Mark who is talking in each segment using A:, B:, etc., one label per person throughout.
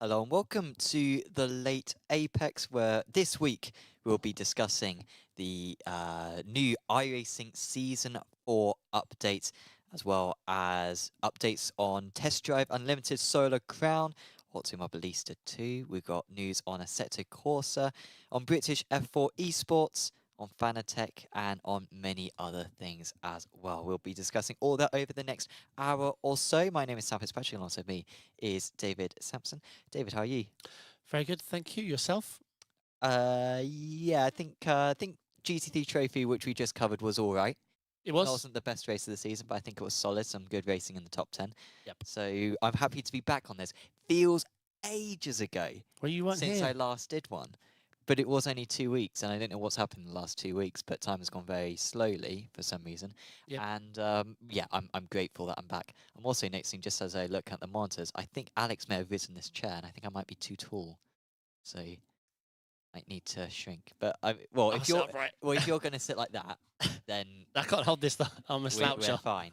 A: Hello and welcome to the late Apex, where this week we'll be discussing the new iRacing Season 4 updates, as well as updates on Test Drive Unlimited Solar Crown, Automobilista 2. We've got news on Assetto Corsa, on British F4 Esports, on Fanatec, and on many other things as well. We'll be discussing all that over the next hour or so. My name is Sam Fitzpatrick, and alongside me is David Sampson. David, how are you?
B: Very good, thank you. Yourself?
A: Yeah, I think GT3 trophy, which we just covered, was all right.
B: It was.
A: It wasn't the best race of the season, but I think it was solid. Some good racing in the top 10.
B: Yep.
A: So I'm happy to be back on this. Feels ages ago
B: Well, you weren't
A: since
B: here.
A: I last did one. But it was only 2 weeks, and I don't know what's happened in the last 2 weeks, but time has gone very slowly for some reason.
B: Yep.
A: And yeah, I'm grateful that I'm back. I'm also noticing, just as I look at the monitors, I think Alex may have risen this chair, and I think I might be too tall. So I might need to shrink. But if you're going to sit like that, then
B: I can't hold this. I'm a sloucher.
A: We're fine.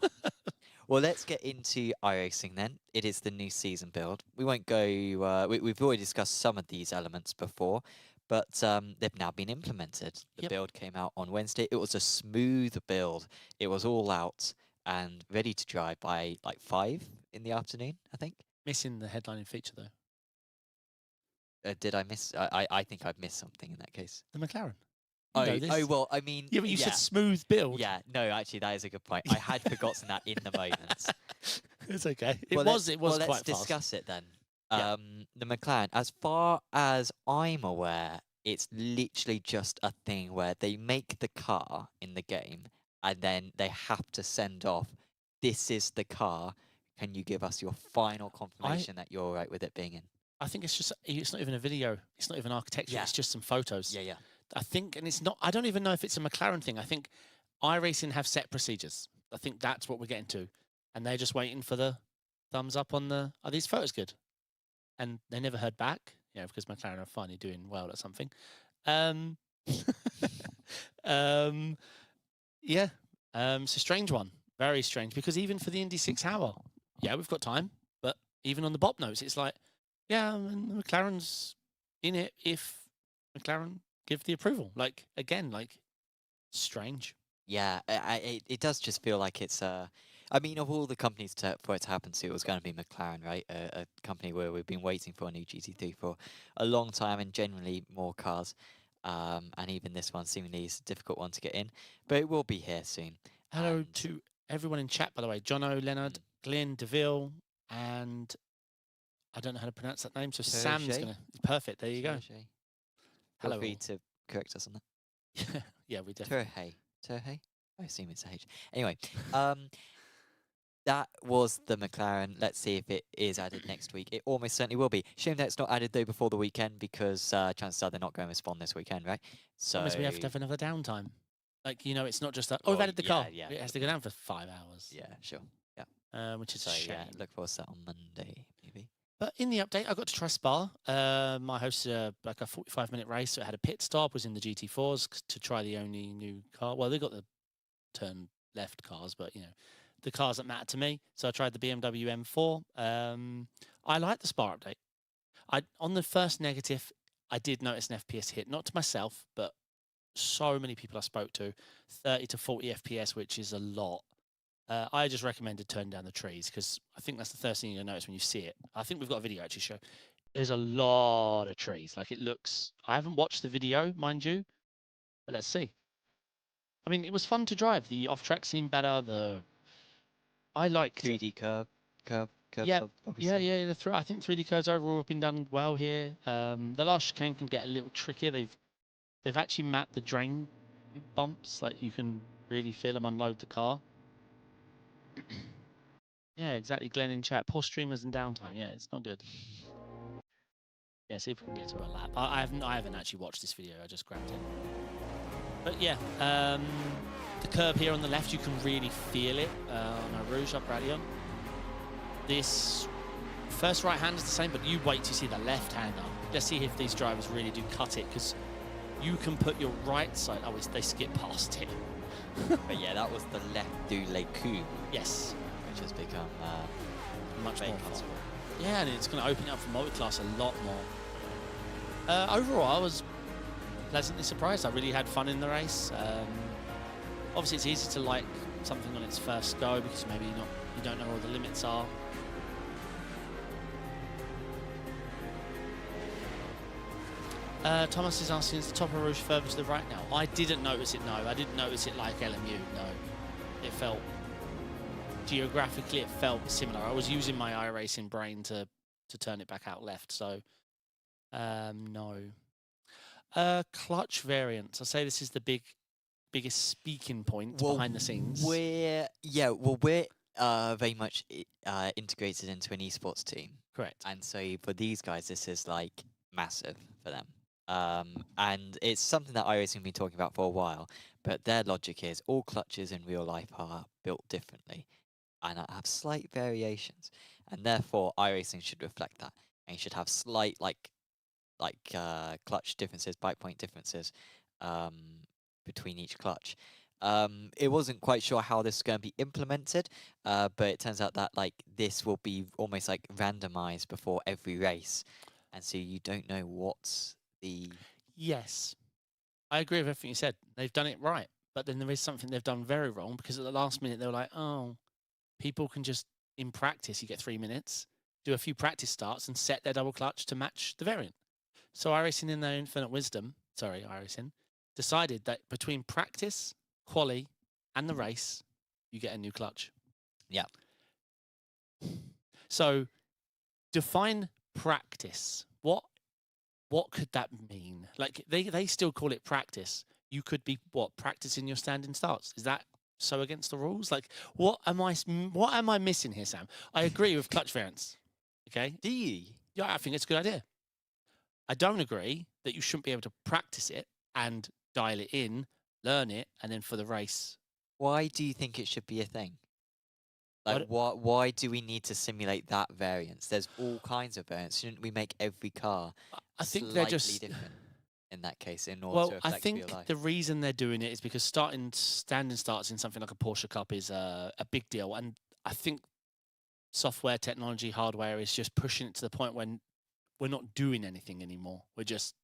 A: Well, let's get into iRacing then. It is the new season build. We won't go. We've already discussed some of these elements before, but they've now been implemented. The build came out on Wednesday. It was a smooth build. It was all out and ready to drive by like 5 in the afternoon, I think.
B: Missing the headlining feature though.
A: Did I miss? I think I've missed something in that case.
B: The McLaren.
A: Oh, well, I mean...
B: Yeah, but you said smooth build.
A: Yeah, no, actually, that is a good point. I had forgotten that in the moment.
B: It's okay. It
A: well,
B: was quite
A: let's
B: fast.
A: Discuss it then.
B: Yeah.
A: The McLaren, as far as I'm aware, it's literally just a thing where they make the car in the game, and then they have to send off, this is the car, can you give us your final confirmation that you're all right with it being in?
B: I think it's not even a video. It's not even architecture. It's just some photos.
A: Yeah.
B: I think, and it's not, I don't even know if it's a McLaren thing. I think iRacing have set procedures. I think that's what we're getting to. And they're just waiting for the thumbs up on the, are these photos good? And they never heard back, because McLaren are finally doing well at something. It's a strange one. Very strange, because even for the Indy 6 hour, we've got time. But even on the BOP notes, it's like, and the McLaren's in it if McLaren give the approval. Strange.
A: Yeah, it does just feel like it's I mean, of all the companies for it to happen to, it was going to be McLaren, right? A company where we've been waiting for a new GT3 for a long time, and generally more cars. And even this one seemingly is a difficult one to get in, but it will be here soon.
B: Hello to everyone in chat, by the way. Jono, Leonard, Glenn, DeVille, and I don't know how to pronounce that name, so Sam's going to... Perfect, there you go.
A: Hello. Feel free to correct us on that.
B: Yeah, we definitely...
A: Turhey? I assume it's a H. Anyway, that was the McLaren. Let's see if it is added next week. It almost certainly will be. Shame that it's not added, though, before the weekend, because chances are they're not going to respond this weekend, right? So
B: we have to have another downtime. It's not just that, we've added the car. Yeah. It has to go down for 5 hours.
A: Yeah, sure. Yeah.
B: Which is a shame. Yeah,
A: look forward to that on Monday, maybe.
B: But in the update, I got to try Spa. I hosted a 45-minute race, so it had a pit stop, was in the GT4s to try the only new car. Well, they got the turn left cars, but, the cars that matter to me. So I tried the BMW M4. I like the Spa update. On the first negative, I did notice an FPS hit, not to myself, but so many people I spoke to, 30 to 40 FPS, which is a lot. I just recommended turning down the trees, because I think that's the first thing you'll notice when you see it. I think we've got a video actually show. There's a lot of trees. It looks... I haven't watched the video, mind you, but let's see. I mean, it was fun to drive. The off-track seemed better. I like
A: 3D curve.
B: Yeah, I think 3D curves overall have been done well here. The last chicane can get a little trickier. They've actually mapped the drain bumps, you can really feel them unload the car. Yeah, exactly. Glenn in chat. Poor streamers and downtime. Yeah, it's not good. Yeah, see if we can get to a lap. I haven't actually watched this video. I just grabbed it. But yeah, the curb here on the left, you can really feel it on a Rouge up Radion. This first right hand is the same, but you wait to see the left hander. Let's see if these drivers really do cut it, because you can put your right side. Oh, they skip past it.
A: But yeah, that was the left du le coup.
B: Yes.
A: Which has become
B: much more fun. Yeah, and it's going to open it up for multi-class a lot more. Overall, I was pleasantly surprised. I really had fun in the race. Obviously, it's easy to like something on its first go because maybe you don't know what the limits are. Thomas is asking, is the top of Rouge further to the right now? I didn't notice it, no. I didn't notice it like LMU, no. It felt, geographically, it felt similar. I was using my iRacing brain to turn it back out left, so no. Clutch variants. I'll say this is the biggest speaking point behind the scenes.
A: We're very much integrated into an esports team.
B: Correct.
A: And so for these guys, this is like massive for them. And it's something that iRacing have been talking about for a while, but their logic is all clutches in real life are built differently and have slight variations. And therefore iRacing should reflect that. And you should have slight clutch differences, bike point differences between each clutch. It wasn't quite sure how this is going to be implemented, but it turns out that like this will be almost like randomized before every race, and so you don't know what's the...
B: Yes, I agree with everything you said. They've done it right, but then there is something they've done very wrong because at the last minute they were like, oh, people can just, in practice, you get 3 minutes, do a few practice starts and set their double clutch to match the variant. So iRacing in their infinite wisdom, iRacing, decided that between practice, quali, and the race, you get a new clutch.
A: Yeah.
B: So define practice. What could that mean? Like they still call it practice. You could be practicing your standing starts. Is that so against the rules? Like what am I missing here, Sam? I agree with clutch variants. Okay?
A: Do you?
B: Yeah, I think it's a good idea. I don't agree that you shouldn't be able to practice it and dial it in, learn it, and then for the race.
A: Why do you think it should be a thing? Like, why do we need to simulate that variance? There's all kinds of variants. Shouldn't we make every car
B: I think they're just
A: different in that case in order to reflect
B: I think
A: real life?
B: the reason they're doing it is because standing starts in something like a Porsche Cup is a big deal, and I think software, technology, hardware is just pushing it to the point when we're not doing anything anymore. We're just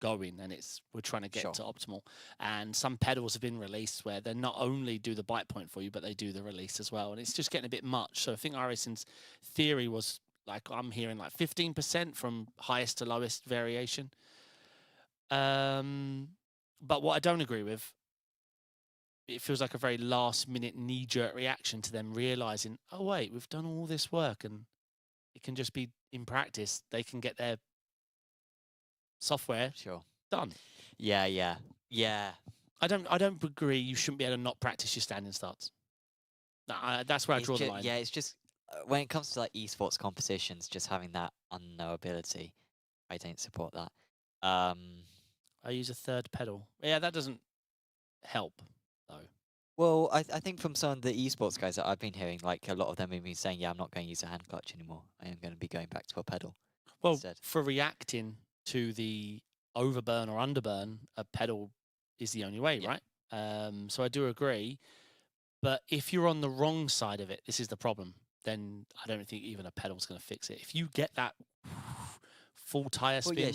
B: going, and we're trying to get to optimal. And some pedals have been released where they not only do the bite point for you, but they do the release as well. And it's just getting a bit much. So I think iRacing's theory was like, I'm hearing like 15% from highest to lowest variation. But what I don't agree with, it feels like a very last minute knee jerk reaction to them realizing, oh wait, we've done all this work and it can just be in practice. They can get their software done.
A: Yeah.
B: I don't agree. You shouldn't be able to not practice your standing starts. That's where I draw the line.
A: Yeah, it's just when it comes to like esports competitions, just having that unknowability, I don't support that.
B: I use a third pedal. Yeah, that doesn't help though.
A: Well, I think from some of the esports guys that I've been hearing, like a lot of them have been saying, yeah, I'm not going to use a hand clutch anymore. I am going to be going back to a pedal.
B: Well,
A: instead.
B: For reacting to the overburn or underburn, a pedal is the only way, right? So I do agree. But if you're on the wrong side of it, this is the problem. Then I don't think even a pedal's going to fix it. If you get that full tire spin,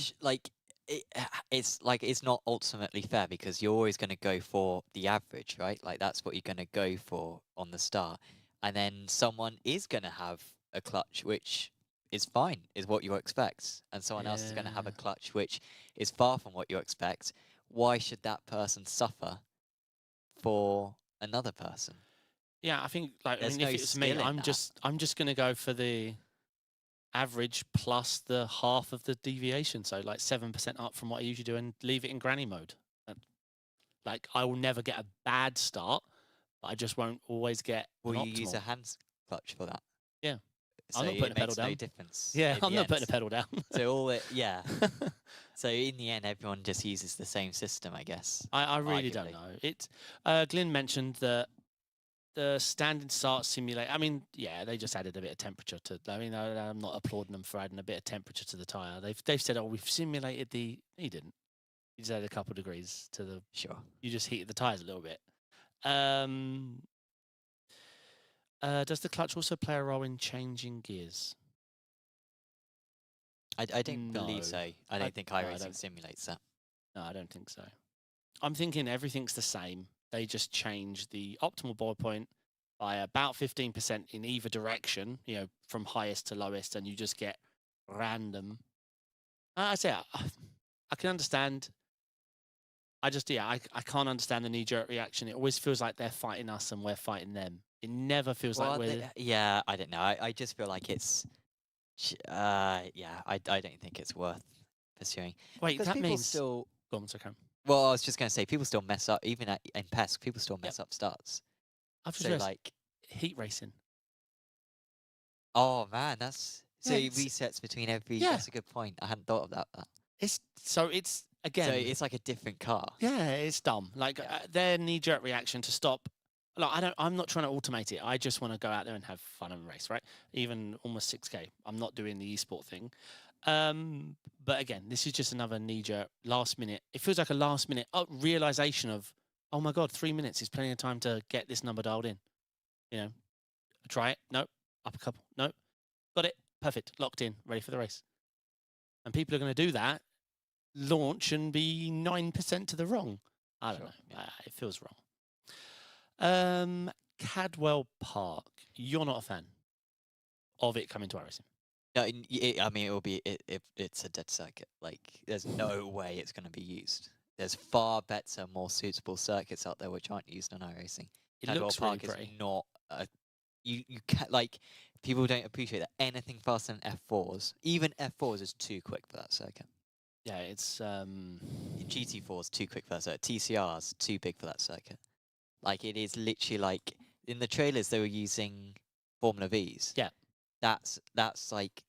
A: it's not ultimately fair because you're always going to go for the average, right? Like that's what you're going to go for on the start, and then someone is going to have a clutch which is fine, is what you expect, and someone else is going to have a clutch which is far from what you expect. Why should that person suffer for another person?
B: Yeah, I think if it's me, I'm just going to go for the average plus the half of the deviation, so like 7% up from what I usually do, and leave it in granny mode. Like I will never get a bad start, but I just won't always get.
A: Will you use a hand clutch for that?
B: Yeah,
A: so
B: I'm not putting a pedal down.
A: No difference.
B: Yeah, I'm not putting a pedal down.
A: So So in the end, everyone just uses the same system, I guess.
B: I really don't know. Glyn mentioned that the standing start simulator. I mean, yeah, they just added a bit of temperature to. I mean, I'm not applauding them for adding a bit of temperature to the tire. They've said, oh, we've simulated the. You didn't. You just added a couple of degrees to the.
A: Sure.
B: You just heated the tires a little bit. Does the clutch also play a role in changing gears?
A: I don't believe so. I don't think
B: no, I
A: iRacing
B: don't.
A: simulates that.
B: No, I don't think so. I'm thinking everything's the same. They just change the optimal ball point by about 15% in either direction, you know, from highest to lowest, and you just get random. I say I can understand. I can't understand the knee-jerk reaction. It always feels like they're fighting us and we're fighting them. It never feels like we're...
A: Yeah, I don't know. I just feel like it's... yeah, I don't think it's worth pursuing.
B: Wait,
A: Because
B: that
A: people
B: means...
A: still...
B: Go on, okay.
A: Well, I was just going to say, people still mess up, even in PES, people still mess up starts.
B: I've just
A: So,
B: realised,
A: like...
B: heat racing.
A: Oh, man, that's... So
B: Yeah,
A: it resets between every...
B: Yeah.
A: That's a good point. I hadn't thought of that.
B: It's again...
A: So it's like a different car.
B: Yeah, it's dumb. Like, their knee-jerk reaction to stop... Like, I'm not trying to automate it. I just want to go out there and have fun and race, right? Even almost 6K. I'm not doing the esport thing. But again, this is just another knee-jerk, last-minute... It feels like a last-minute realization of, oh my God, 3 minutes is plenty of time to get this number dialed in. You know, try it. Nope. Up a couple. Nope. Got it. Perfect. Locked in. Ready for the race. And people are going to do that, launch and be 9% to the wrong. I don't know. Yeah. It feels wrong. Cadwell Park. You're not a fan of it coming to iRacing?
A: No, I mean, it will be if it's a dead circuit. Like, there's no way it's going to be used. There's far better, more suitable circuits out there which aren't used on iRacing.
B: Cadwell looks
A: Park
B: really pretty.
A: Is not you can't, like, people don't appreciate that anything faster than F4s, even F4s, is too quick for that circuit.
B: Yeah, it's
A: GT4 is too quick for that circuit. TCR's too big for that circuit. Like, it is literally like in the trailers they were using Formula V's.
B: Yeah,
A: that's like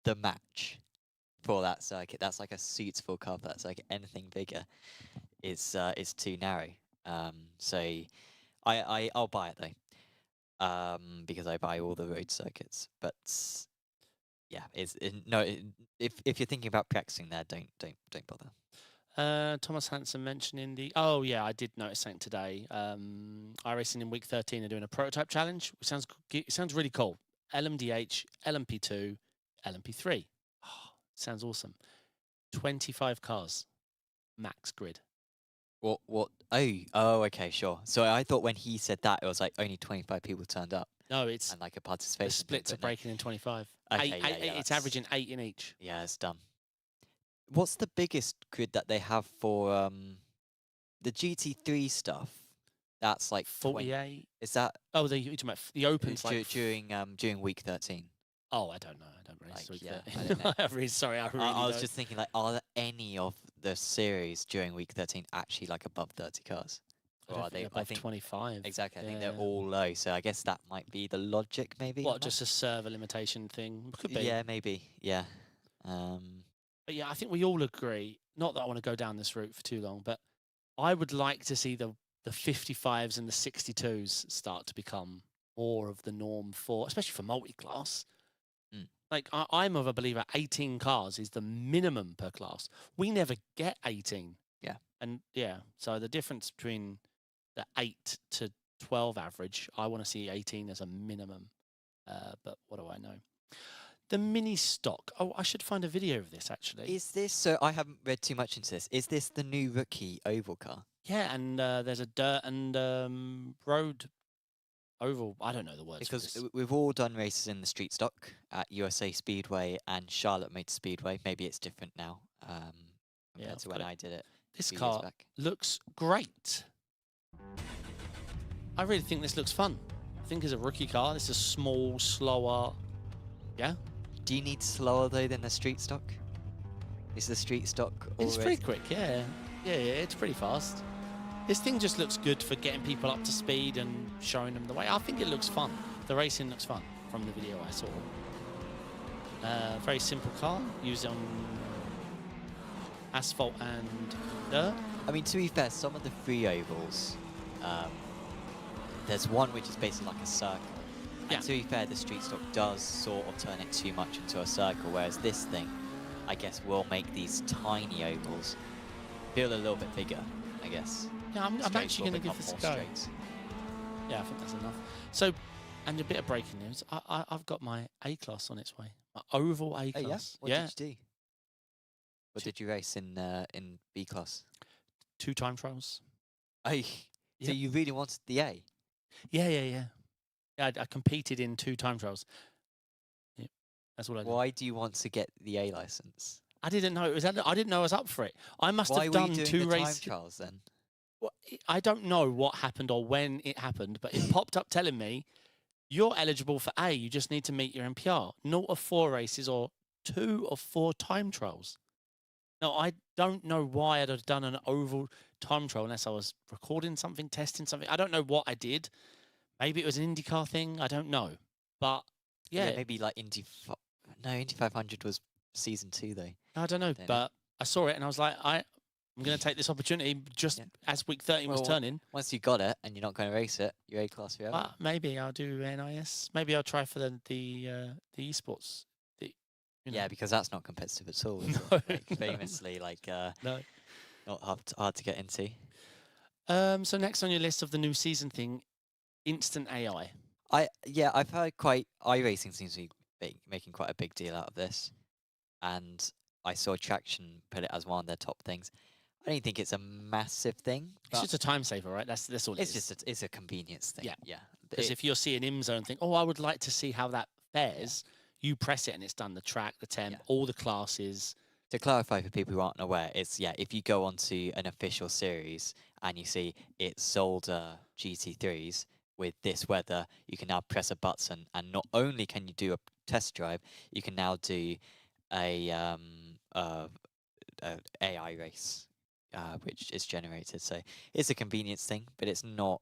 A: the match for that circuit. That's like a suitable car for that circuit. Anything bigger is too narrow. So I'll buy it though, because I buy all the road circuits. But yeah, if you're thinking about practicing there, don't bother.
B: Thomas Hansen mentioning the... Oh, yeah, I did notice something today. iRacing in week 13 are doing a prototype challenge, which sounds really cool. LMDH, LMP2, LMP3. Oh, sounds awesome. 25 cars, max grid.
A: What? Oh, okay, sure. So I thought when he said that, it was like only 25 people turned up.
B: No, it's...
A: And like a participation.
B: The splits are breaking in 25.
A: Okay,
B: it's averaging 8 in each.
A: Yeah, it's dumb. What's the biggest grid that they have for the GT3 stuff? That's like
B: 48.
A: Is that?
B: Oh, you're talking about the Opens like
A: during week 13.
B: Oh, I don't know. I don't really.
A: Like,
B: yeah,
A: I don't know.
B: I
A: was just thinking, like, are there any of the series during week 13 actually like above 30 cars?
B: Or are they above 25?
A: Exactly. I think they're all low. So I guess that might be the logic, maybe.
B: What, just a server limitation thing? Could be.
A: Yeah, maybe. Yeah.
B: But yeah, I think we all agree. Not that I want to go down this route for too long, but I would like to see the 55s and the 62s start to become more of the norm for, especially for multi-class. Like, I'm of a believer 18 cars is the minimum per class. We never get 18.
A: Yeah.
B: And yeah, so the difference between the 8 to 12 average, I want to see 18 as a minimum. But what do I know? The mini stock. Oh, I should find a video of this, actually.
A: Is this, so I haven't read too much into this, is this the new rookie oval car?
B: Yeah, and there's a dirt and road oval. I don't know the words.
A: Because we've all done races in the street stock at USA Speedway and Charlotte Motor Speedway. Maybe it's different now compared to when I did it.
B: This car looks great. I really think this looks fun. I think as a rookie car, this is small, slower. Yeah.
A: Do you need slower though than the street stock? Is the street stock already?
B: It's pretty quick, yeah. Yeah, it's pretty fast. This thing just looks good for getting people up to speed and showing them the way. I think it looks fun. The racing looks fun from the video I saw. Very simple car, used on asphalt and dirt.
A: I mean, to be fair, some of the free ovals, there's one which is basically like a circle.
B: Yeah.
A: And to be fair, the street stock does sort of turn it too much into a circle, whereas this thing, I guess, will make these tiny ovals feel a little bit bigger, I guess.
B: Yeah, I'm actually going to give this a go. Yeah, I think that's enough. So, and a bit of breaking news. I've got my A-Class on its way. Oval A
A: Oh, yeah?
B: class.
A: What did you do? What did you race in B class?
B: 2 time trials.
A: Oh, so
B: Yep.
A: you really wanted the A?
B: Yeah, I competed in 2 time trials. Yeah, that's what I did.
A: Why do you want to get the A license?
B: I didn't know it was. I didn't know I was up for it. I must
A: Why
B: have
A: were you
B: done
A: doing
B: 2
A: the time
B: races.
A: trials then?
B: Well, I don't know what happened or when it happened, but it popped up telling me you're eligible for A. You just need to meet your NPR. 0 of 4 races or 2 of 4 time trials. Now, I don't know why I'd have done an oval time trial unless I was recording something, testing something. I don't know what I did. Maybe it was an IndyCar thing. I don't know. But yeah,
A: Maybe like Indy 500 was season 2 though.
B: I don't know.
A: Don't know.
B: But I saw it and I was like, I'm going to take this opportunity just as week 13 was turning.
A: Once you got it and you're not going to race it, you're A class forever.
B: Maybe I'll do NIS. Maybe I'll try for the Esports.
A: Yeah, because that's not competitive at all. Is
B: No,
A: it? Like, famously, like
B: no.
A: not hard to get into.
B: So next on your list of the new season thing, instant AI.
A: I've heard iRacing seems to be making quite a big deal out of this, and I saw Traction put it as one of their top things. I don't think it's a massive thing.
B: It's just a time saver, right? That's all it is.
A: It's a convenience thing. Yeah.
B: Because if you're seeing IMSA and think, oh, I would like to see how that fares, you press it and it's done the track, the temp, all the classes.
A: To clarify for people who aren't aware, it's if you go onto an official series and you see it's Zolder GT3s with this weather, you can now press a button, and not only can you do a test drive, you can now do a AI race, which is generated. So it's a convenience thing, but it's not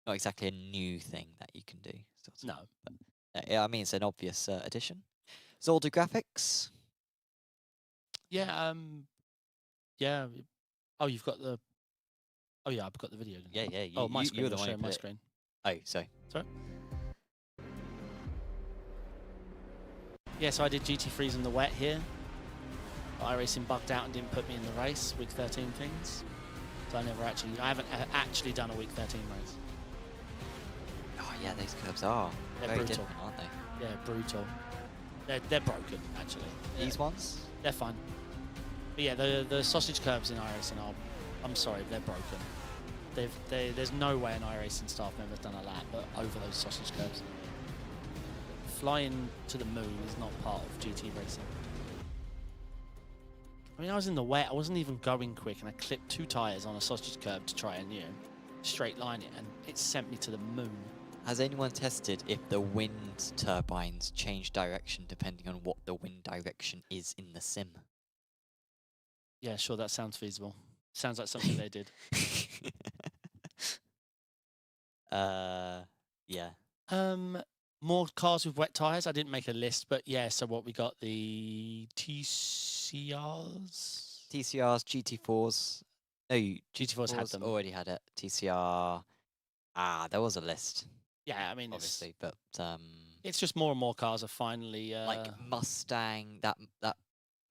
A: exactly a new thing that you can do.
B: No,
A: but, I mean it's an obvious addition. Zolder graphics.
B: Yeah. Yeah. Oh, you've got the. Oh yeah, I've got the video.
A: Yeah.
B: My screen.
A: You're the one
B: showing my
A: it.
B: screen.
A: Oh, sorry.
B: Yeah, so I did GT3s in the wet here. But iRacing bugged out and didn't put me in the race, week 13 things. So I haven't actually done a week 13 race.
A: Oh yeah, those curbs are
B: They're
A: very
B: brutal.
A: different, aren't they?
B: Yeah, brutal. They're broken, actually.
A: These ones?
B: They're fine. But yeah, the sausage curbs in iRacing are, I'm sorry, they're broken. There's no way an iRacing staff member's done a lap over those sausage curbs. Flying to the moon is not part of GT racing. I mean, I was in the wet, I wasn't even going quick, and I clipped 2 tyres on a sausage curb to try and, straight line it, and it sent me to the moon.
A: Has anyone tested if the wind turbines change direction depending on what the wind direction is in the sim?
B: Yeah, sure, that sounds feasible. Sounds like something they did.
A: Yeah.
B: More cars with wet tyres. I didn't make a list, but yeah, so what we got, the TCRs?
A: TCRs, GT4s. No,
B: GT4s had them.
A: Already had it. TCR. There was a list.
B: Yeah, I mean,
A: obviously, but
B: it's just more and more cars are finally
A: like Mustang, that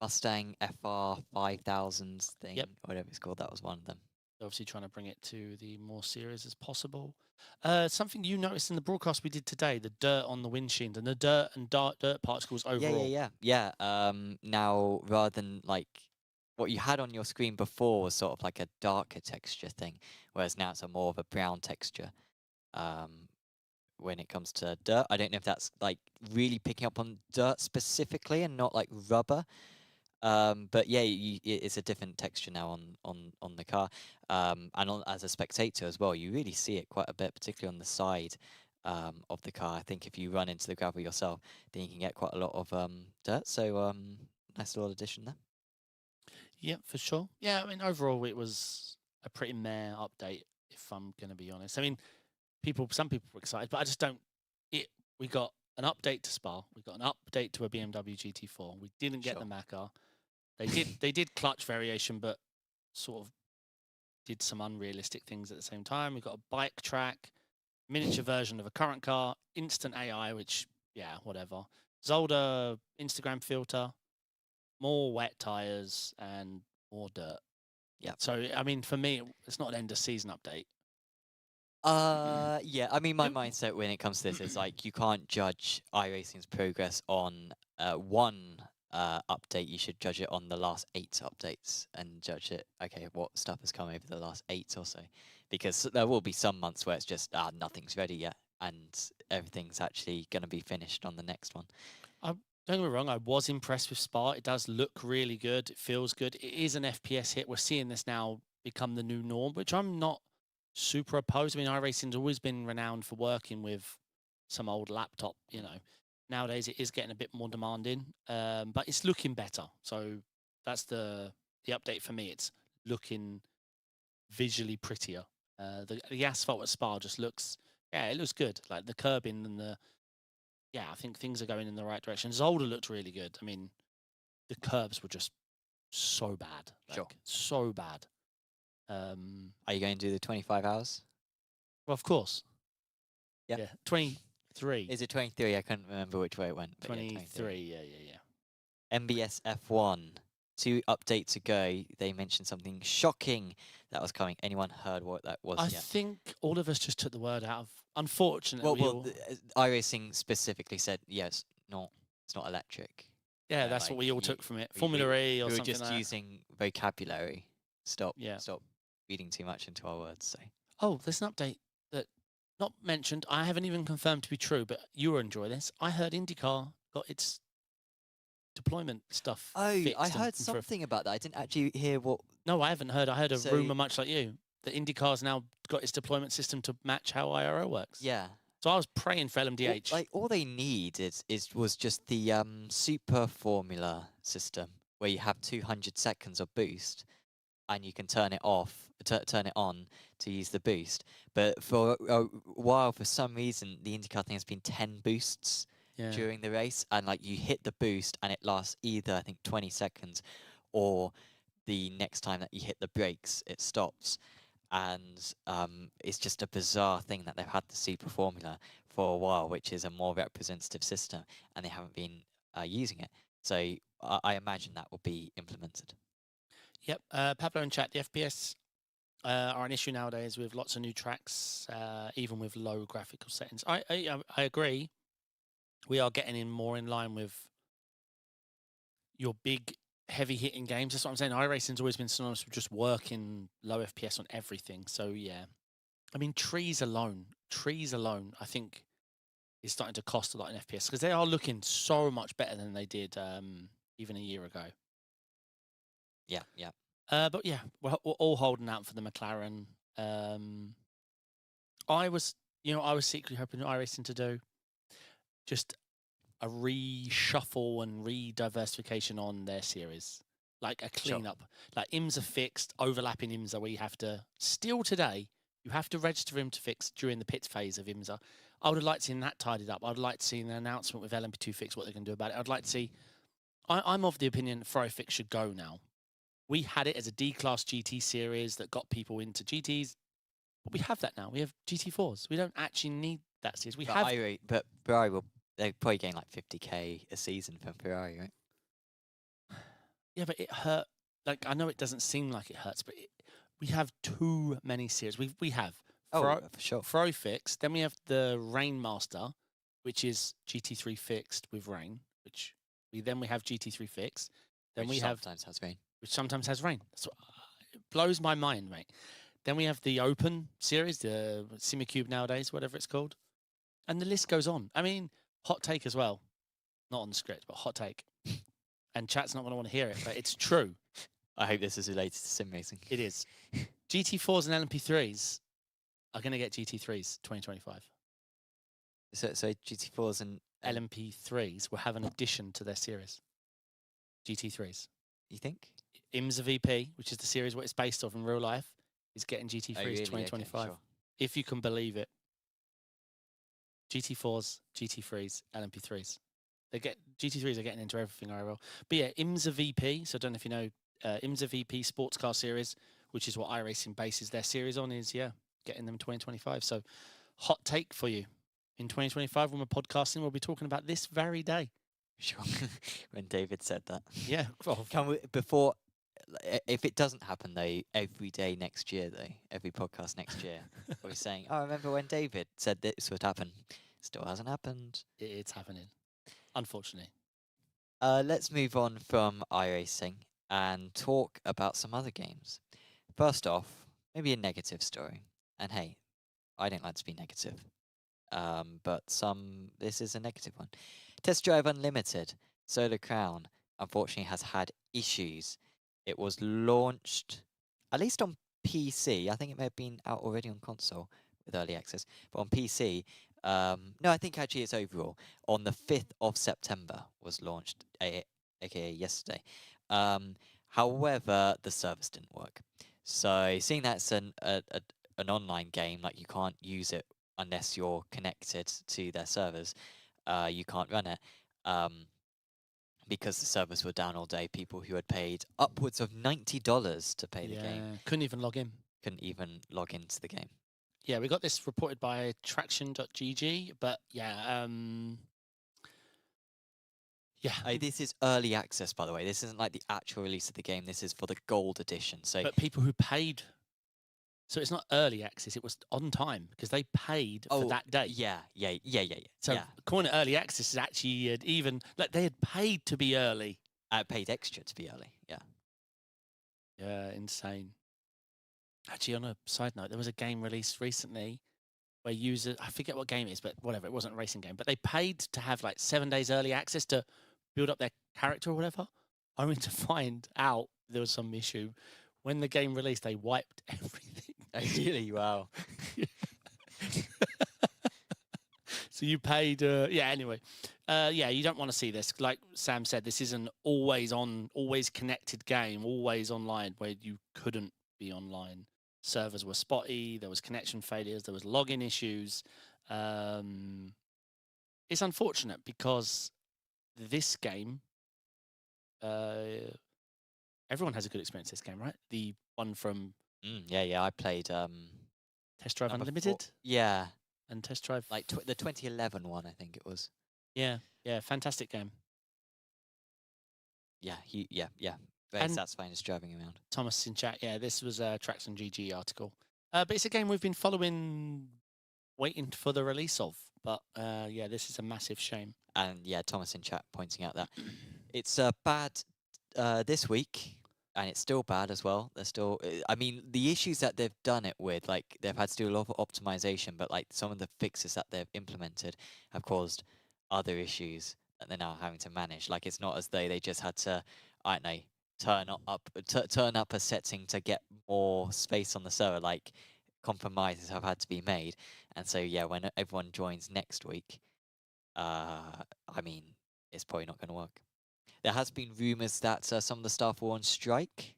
A: Mustang FR 5000 thing, or whatever it's called. That was one of them.
B: Obviously trying to bring it to the more serious as possible. Something you noticed in the broadcast we did today, the dirt on the windshield and the dirt particles overall.
A: Yeah. Now, rather than like what you had on your screen before was sort of like a darker texture thing, whereas now it's a more of a brown texture. When it comes to dirt, I don't know if that's like really picking up on dirt specifically and not like rubber. But yeah, it's a different texture now on the car, and as a spectator as well, you really see it quite a bit, particularly on the side of the car. I think if you run into the gravel yourself, then you can get quite a lot of dirt. So nice little addition there.
B: Yeah, for sure. Yeah, I mean overall it was a pretty meh update, if I'm going to be honest. I mean, some people were excited, but I just don't. We got an update to Spa. We got an update to a BMW GT4. We didn't get the Macar. They did clutch variation, but sort of did some unrealistic things at the same time. We got a bike track, miniature version of a current car, instant AI, which whatever. Zolder Instagram filter, more wet tires, and more dirt.
A: Yeah.
B: So I mean, for me, it's not an end of season update.
A: Yeah. I mean, my
B: Yep.
A: mindset when it comes to this is like you can't judge iRacing's progress on one update. You should judge it on the last 8 updates and judge it. Okay, what stuff has come over the last 8 or so? Because there will be some months where it's just nothing's ready yet, and everything's actually going to be finished on the next one.
B: Don't get me wrong, I was impressed with Spa. It does look really good. It feels good. It is an FPS hit. We're seeing this now become the new norm, which I'm not super opposed. I mean, iRacing's always been renowned for working with some old laptop, you know. Nowadays, it is getting a bit more demanding, but it's looking better. So that's the update for me. It's looking visually prettier. The asphalt at Spa just looks, yeah, it looks good. Like the curbing and yeah, I think things are going in the right direction. Zolder looked really good. I mean, the curbs were just so bad.
A: Sure.
B: So bad.
A: Are you going to do the 25 hours?
B: Well, of course.
A: Yep.
B: Yeah. 23.
A: Is it 23? I can't remember which way it went.
B: 23. Yeah.
A: MBS F1. 2 updates ago, they mentioned something shocking that was coming. Anyone heard what that was
B: I
A: yet?
B: think all of us just took the word out of. Unfortunately,
A: Well, iRacing specifically said, yes, it's not electric.
B: yeah, that's
A: like,
B: what we all took from it. Formula E or
A: we were
B: something
A: just
B: like that.
A: using vocabulary. Stop
B: Yeah.
A: reading too much into our words. So.
B: Oh, there's an update that not mentioned. I haven't even confirmed to be true, but you will enjoy this. I heard IndyCar got its deployment stuff.
A: Oh, I
B: fixed
A: heard something about that. I didn't actually hear what.
B: No, I haven't heard. I heard a
A: So-
B: rumor much like you that IndyCar's now got its deployment system to match how IRL works.
A: Yeah.
B: So I was praying for LMDH.
A: All they need was just the super formula system where you have 200 seconds of boost, and you can turn it off, turn it on to use the boost. But for a while, for some reason, the IndyCar thing has been 10 boosts
B: yeah.
A: during the race, and like you hit the boost, and it lasts either I think 20 seconds, or the next time that you hit the brakes, it stops. And it's just a bizarre thing that they've had the super formula for a while, which is a more representative system, and they haven't been using it. So I imagine that will be implemented.
B: Yep. Pablo in chat, the FPS are an issue nowadays with lots of new tracks, even with low graphical settings. I agree. We are getting in more in line with your big heavy hitting games. That's what I'm saying. iRacing's always been synonymous with just working low FPS on everything. So yeah, I mean trees alone, I think is starting to cost a lot in FPS because they are looking so much better than they did even a year ago.
A: Yeah.
B: But yeah, we're all holding out for the McLaren. I was secretly hoping iRacing to do just a reshuffle and re-diversification on their series, like a cleanup. Like IMSA fixed, overlapping IMSA, where you have to still today you have to register IMSA fixed during the pits phase of IMSA. I would have liked to see that tidied up. I'd like to see an announcement with LMP2 fix what they can do about it. I'd like to see. I'm of the opinion Fix should go now. We had it as a D-class GT series that got people into GTs, but we have that now. We have GT4s. We don't actually need that series.
A: But Ferrari they're probably getting like 50k a season from Ferrari, right?
B: Yeah, but it hurt. Like I know it doesn't seem like it hurts, but we have too many series. We have
A: for sure.
B: Ferrari fixed. Then we have the Rainmaster, which is GT3 fixed with rain. We have GT3 fixed. Then
A: which
B: sometimes
A: has rain.
B: Which sometimes has rain. It blows my mind, mate. Then we have the Open series, the Simracing nowadays, whatever it's called, and the list goes on. I mean, hot take as well, not on the script, but hot take. And chat's not going to want to hear it, but it's true.
A: I hope this is related to sim racing.
B: It is. GT4s and LMP3s are going to get GT3s 2025.
A: So GT4s and
B: LMP3s will have an addition to their series. GT3s.
A: You think?
B: IMSA VP, which is the series what it's based off in real life, is getting GT3s 2025. Okay, sure. If you can believe it. GT4s, GT3s, LMP3s. GT3s are getting into everything IRL. But yeah, IMSA VP, so I don't know if you know, IMSA VP Sports Car Series, which is what iRacing bases their series on, is, getting them 2025. So hot take for you. In 2025, when we're podcasting, we'll be talking about this very day.
A: Sure. When David said that.
B: Yeah.
A: Before if it doesn't happen though, every day next year though, every podcast next year, we're saying, "Oh, remember when David said this would happen?" Still hasn't happened.
B: It's happening, unfortunately.
A: Let's move on from iRacing and talk about some other games. First off, maybe a negative story. And hey, I don't like to be negative, but this is a negative one. Test Drive Unlimited Solar Crown unfortunately has had issues. It was launched at least on PC. I think it may have been out already on console with early access, but on PC. No, I think actually it's overall. On the 5th of September was launched, aka yesterday. However, the servers didn't work. So seeing that's an online game, like you can't use it unless you're connected to their servers. You can't run it. Because the servers were down all day, people who had paid upwards of $90 to play the game
B: Couldn't even log in.
A: couldn't even log into the game.
B: Yeah, we got this reported by traction.gg, but yeah,
A: This is early access, by the way. This isn't like the actual release of the game. This is for the gold edition. So,
B: but people who paid, so it's not early access. It was on time because they paid for that day.
A: Yeah.
B: So calling it early access is actually even like they had paid to be early.
A: Paid extra to be early. Yeah.
B: Yeah, insane. Actually, on a side note, there was a game released recently where users, I forget what game it is, but whatever, it wasn't a racing game, but they paid to have like 7 days early access to build up their character or whatever, only to find out there was some issue. When the game released, they wiped everything.
A: Really? Wow.
B: So you paid, anyway. You don't want to see this. Like Sam said, this is an always on, always connected game, always online, where you couldn't be online. Servers were spotty, there was connection failures, there was login issues. It's unfortunate because this game, everyone has a good experience this game, right? The one from
A: I played
B: Test Drive
A: number
B: Unlimited.
A: 4. Yeah.
B: And Test Drive
A: Like the 2011 one, I think it was.
B: Yeah, fantastic game.
A: Yeah, very satisfying just driving around.
B: Thomas in chat, this was a Traction GG article. But it's a game we've been following, waiting for the release of. But this is a massive shame.
A: And Thomas in chat pointing out that it's bad this week, and it's still bad as well. They're still, I mean, the issues that they've done it with, like they've had to do a lot of optimization, but like some of the fixes that they've implemented have caused other issues that they're now having to manage. Like it's not as though they just had to, I don't know, turn up a setting to get more space on the server. Like compromises have had to be made, and so when everyone joins next week, I mean, it's probably not going to work. There has been rumors that some of the staff were on strike,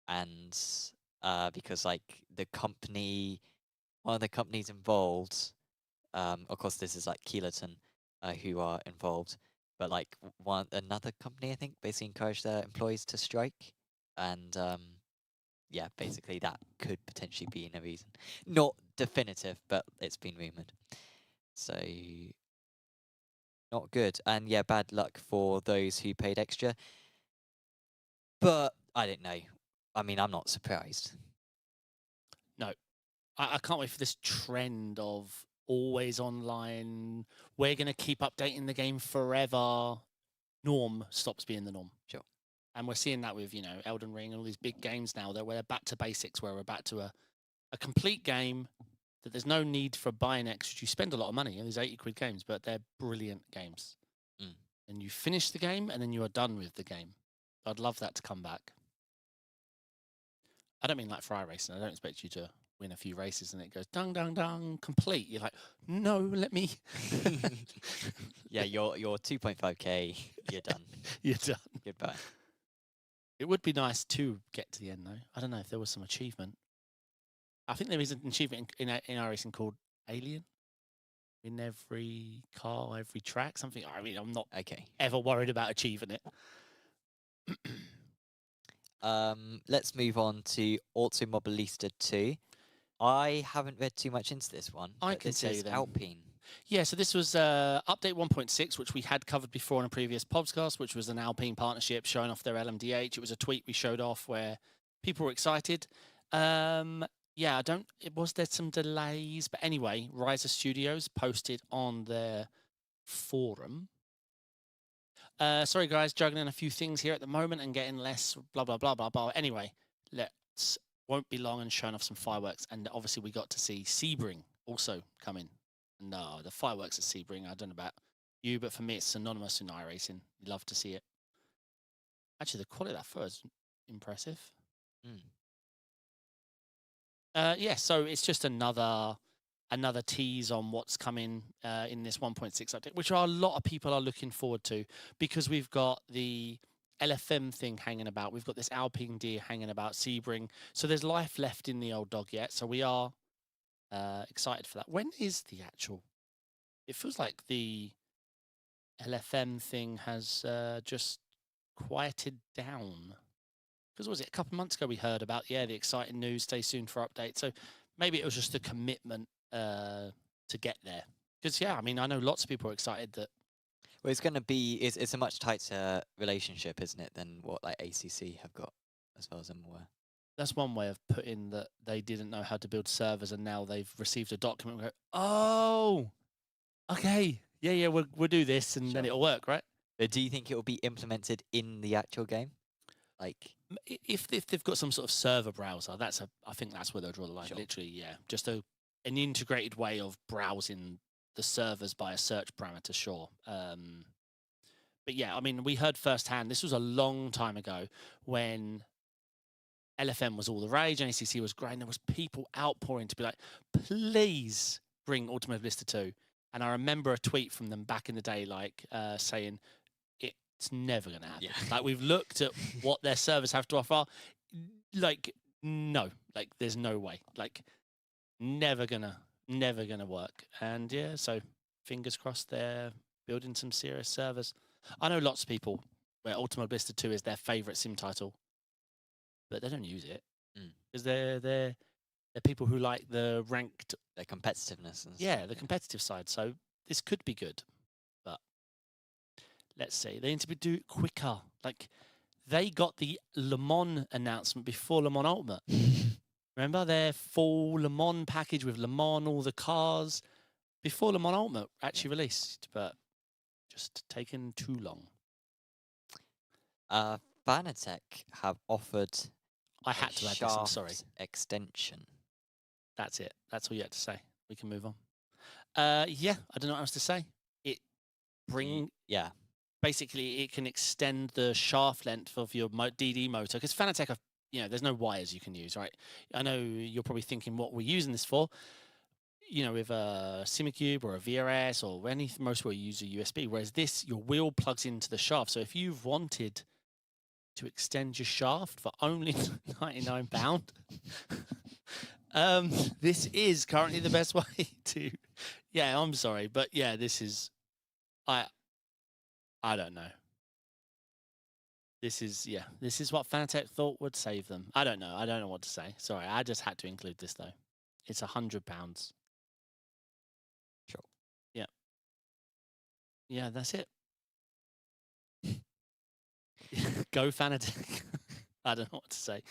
A: and because like one of the companies involved, of course this is like Keelerton, who are involved, but like another company I think basically encouraged their employees to strike, and basically that could potentially be a reason. Not definitive, but it's been rumored. So not good, and bad luck for those who paid extra. But I don't know. I mean, I'm not surprised.
B: No, I can't wait for this trend of always online. We're going to keep updating the game forever. Norm stops being the norm.
A: Sure.
B: And we're seeing that with, Elden Ring and all these big games now that we're back to basics, where we're back to a complete game that there's no need for buying extra. You spend a lot of money on these 80 quid games, but they're brilliant games. And you finish the game and then you are done with the game. I'd love that to come back. I don't mean like for iRacing. I don't expect you to win a few races and it goes dung, dung, dung, complete. You're like, no, let me.
A: You're 2.5k, you're done.
B: You're done.
A: Goodbye.
B: It would be nice to get to the end, though. I don't know if there was some achievement. I think there is an achievement in iRacing called Alien. In every car, every track, something. I mean, I'm not ever worried about achieving it.
A: Let's move on to Automobilista 2. I haven't read too much into this one.
B: I can tell you then.
A: Alpine.
B: Yeah, so this was update 1.6, which we had covered before in a previous podcast, which was an Alpine partnership showing off their LMDH. It was a tweet we showed off where people were excited. Yeah, was there some delays? But anyway, Riser Studios posted on their forum. Sorry, guys, juggling a few things here at the moment and getting less blah, blah, blah, blah, blah. Anyway, won't be long and showing off some fireworks. And obviously we got to see Sebring also come in. No, the fireworks at Sebring, I don't know about you, but for me, it's synonymous in iRacing. You love to see it. Actually, the quality of that photo is impressive. Yeah, so it's just another tease on what's coming in this 1.6 update, which a lot of people are looking forward to because we've got the LFM thing hanging about. We've got this Alpine deer hanging about, Sebring. So there's life left in the old dog yet. So we are excited for that. When is the actual? It feels like the LFM thing has just quieted down. Because was it a couple of months ago we heard about, the exciting news, stay tuned for updates. So maybe it was just a commitment to get there. Because, yeah, I mean, I know lots of people are excited that...
A: Well, it's going to be... It's a much tighter relationship, isn't it, than what like ACC have got, as far as I'm aware.
B: That's one way of putting that they didn't know how to build servers and now they've received a document and go, oh, okay, yeah, we'll do this and then it'll work, right?
A: But do you think it will be implemented in the actual game? Like,
B: if they've got some sort of server browser, I think that's where they'll draw the line. Literally, yeah, just an integrated way of browsing the servers by a search parameter. Sure, but yeah, I mean, we heard firsthand. This was a long time ago when LFM was all the rage, and ACC was great. And there was people outpouring to be like, please bring Automobilista 2. And I remember a tweet from them back in the day, like saying, it's never going to happen. Yeah. Like, we've looked at what their servers have to offer. Like, no. Like, there's no way. Like, never gonna work. And yeah, so fingers crossed they're building some serious servers. I know lots of people where Automobilista 2 is their favourite sim title, but they don't use it. Because they're people who like the ranked...
A: Their competitiveness.
B: Yeah, the competitive side. So this could be good. Let's see. They need to do it quicker. Like, they got the Le Mans announcement before Le Mans Ultimate. Remember their full Le Mans package with Le Mans, all the cars, before Le Mans Ultimate actually released, but just taken too long.
A: Fanatec have offered
B: I had to add this, I'm sorry.
A: Extension.
B: That's it. That's all you had to say. We can move on. Yeah, I don't know what else to say. Basically, it can extend the shaft length of your DD motor. Because Fanatec, there's no wires you can use, right? I know you're probably thinking what we're using this for. With a Simicube or a VRS or anything, most will use a USB. Whereas this, your wheel plugs into the shaft. So if you've wanted to extend your shaft for only £99, this is currently the best way to... Yeah, I'm sorry. But yeah, this is... I don't know. This is what Fanatec thought would save them. I don't know. I don't know what to say. Sorry, I just had to include this, though. It's £100.
A: Sure.
B: Yeah. Yeah, that's it. Go Fanatec. I don't know what to say.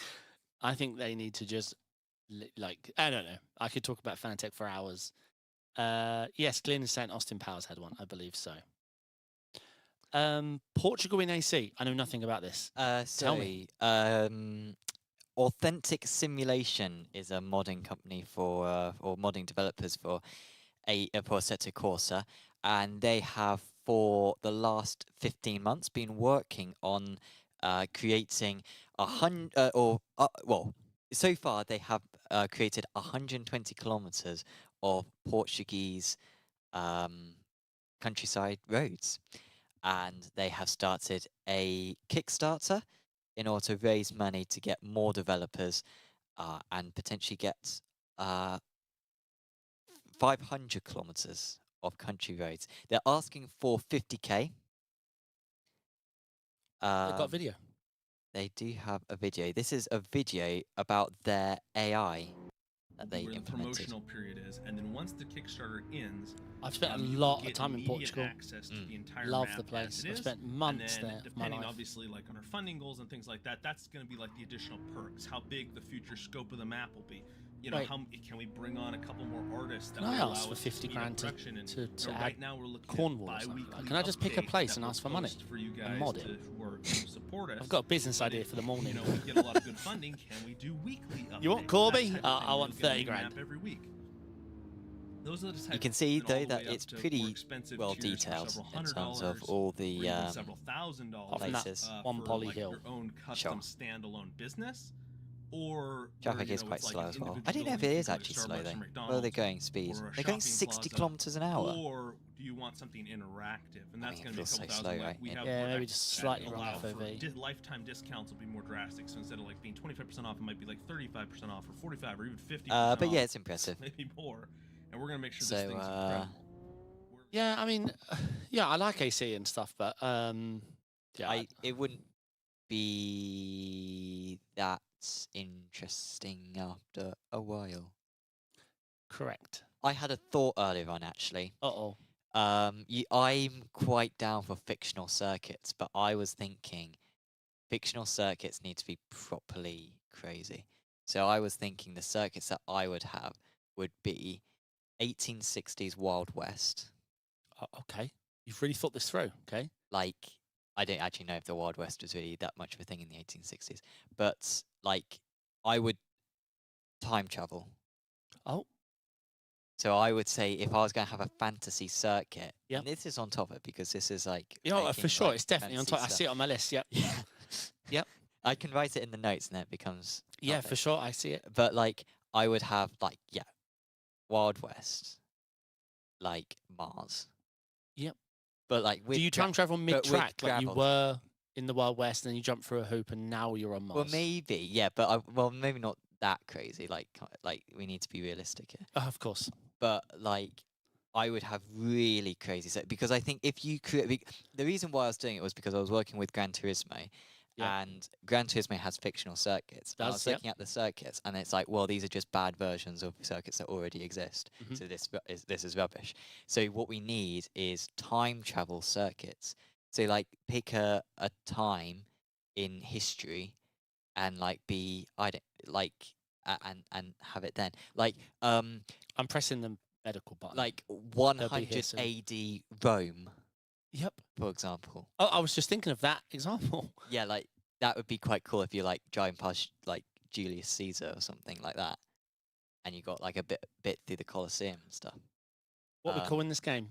B: I think they need to just, I don't know. I could talk about Fanatec for hours. Yes, Glenn is saying Austin Powers had one. I believe so. Portugal in AC. I know nothing about this. Tell me.
A: Authentic Simulation is a modding company or modding developers for Assetto Corsa, and they have for the last 15 months been working on creating so far they have created 120 kilometers of Portuguese countryside roads. And they have started a Kickstarter in order to raise money to get more developers and potentially get 500 kilometers of country roads. They're asking for 50k.
B: They've got a video.
A: They do have a video. This is a video about their AI. that they
C: where the
A: implemented.
C: promotional period is, and then once the Kickstarter ends,
B: I've spent a
C: you
B: lot of
C: get
B: time in
C: immediate
B: Portugal.
C: access to the entire
B: Love
C: map
B: the
C: as
B: place.
C: it
B: I've
C: is.
B: spent months
C: And then,
B: there of my
C: depending,
B: life.
C: obviously, like on our funding goals and things like that, that's going to be like the additional perks. How big the future scope of the map will be. You know,
B: Wait.
C: how can we bring on a couple more artists that
B: Can I
C: will
B: ask
C: allow
B: for
C: us
B: 50
C: speed up
B: grand
C: production? And,
B: to
C: you know,
B: add
C: right now we're looking
B: Cornwall or
C: at
B: something?
C: bi-weekly
B: Like, can I just pick a
C: updates
B: place
C: that
B: and
C: we'll
B: ask for money
C: post for you
B: and
C: guys
B: mod
C: to,
B: it?
C: who are, you know, support us.
B: I've got a business
C: But
B: idea
C: if,
B: for the morning.
C: you know, we get a lot of good funding, can we do weekly updates?
B: You want
C: That
B: Corby?
C: type of
B: I
C: thing.
B: want
C: We'll get a
B: 30
C: new
B: grand.
C: map every week. Those are the type
A: You can
C: of
A: see
C: things, and all
A: though
C: the way
A: that
C: up
A: it's
C: to more
A: pretty
C: expensive
A: well
C: tiers for
A: detailed
C: several
A: in terms
C: $100s,
A: of all
C: or
A: the
C: even several $1,000
B: Apart from that
A: places.
B: one
C: for
B: poly
C: like
B: hill.
C: your own custom standalone business, or
A: Traffic
C: where,
A: is
C: you know,
A: quite
C: it's like
A: slow
C: an
A: as well. I
C: individual
A: don't know if
C: building
A: it
C: you
A: is
C: can go to
A: actually slow
C: Starbucks or
A: though. Well, they're
C: McDonald's,
A: going speed.
C: or a
A: They're going
C: shopping
A: 60
C: plaza,
A: kilometers an hour.
C: or do you want something interactive? And that's
A: mean,
C: going
A: it
C: to be a
A: feels so
C: couple
A: slow,
C: thousand.
A: right?
C: We have
B: Yeah,
C: more
B: maybe
C: extras
B: just
C: that
B: slightly wrong
C: allow for
B: FOV.
C: lifetime discounts will be more drastic. So instead of like being 25% off, it might be like 35% off, or 45, or even 50%.
A: But yeah,
C: off,
A: it's impressive.
C: maybe more. And we're going to make sure
A: So,
C: this thing's incredible.
B: Yeah, I mean, yeah, I like AC and stuff, but yeah,
A: it wouldn't be that interesting after a while.
B: correct.
A: I had a thought earlier on actually.
B: Uh-oh.
A: I'm quite down for fictional circuits, but I was thinking fictional circuits need to be properly crazy. So I was thinking the circuits that I would have would be 1860s Wild West.
B: Okay. You've really thought this through, okay?
A: Like, I don't actually know if the Wild West was really that much of a thing in the 1860s, but like, I would time travel.
B: Oh.
A: So I would say if I was going to have a fantasy circuit,
B: Yep.
A: and this is on top of it because this is like,
B: You know,
A: making,
B: for sure,
A: like,
B: it's definitely on
A: fantasy
B: top. I see it on my list, yep.
A: Yeah.
B: Yep.
A: I can write it in the notes and then it becomes
B: Yeah,
A: topic.
B: for sure, I see it.
A: But like, I would have like, yeah, Wild West, like Mars.
B: Yep.
A: But like, with
B: Do you time travel
A: with
B: mid-track, like you
A: gravel.
B: were in the Wild West, and then you jump through a hoop, and now you're on Mars?
A: Well, maybe, yeah, but maybe not that crazy. Like we need to be realistic here.
B: Of course.
A: But like, I would have really crazy set because I think if you create the reason why I was doing it was because I was working with Gran Turismo, and Gran Turismo has fictional circuits. And I was looking at the circuits, and it's like, well, these are just bad versions of circuits that already exist. So this is rubbish. So what we need is time travel circuits. So like, pick a time in history, and like and have it then. Like
B: I'm pressing the medical button.
A: like
B: They'll be here
A: 100
B: soon.
A: AD Rome,
B: Yep.
A: for example.
B: Oh, I was just thinking of that example.
A: Yeah, like that would be quite cool if you're like driving past like Julius Caesar or something like that, and you got like a bit through the Colosseum and stuff.
B: What we calling this game?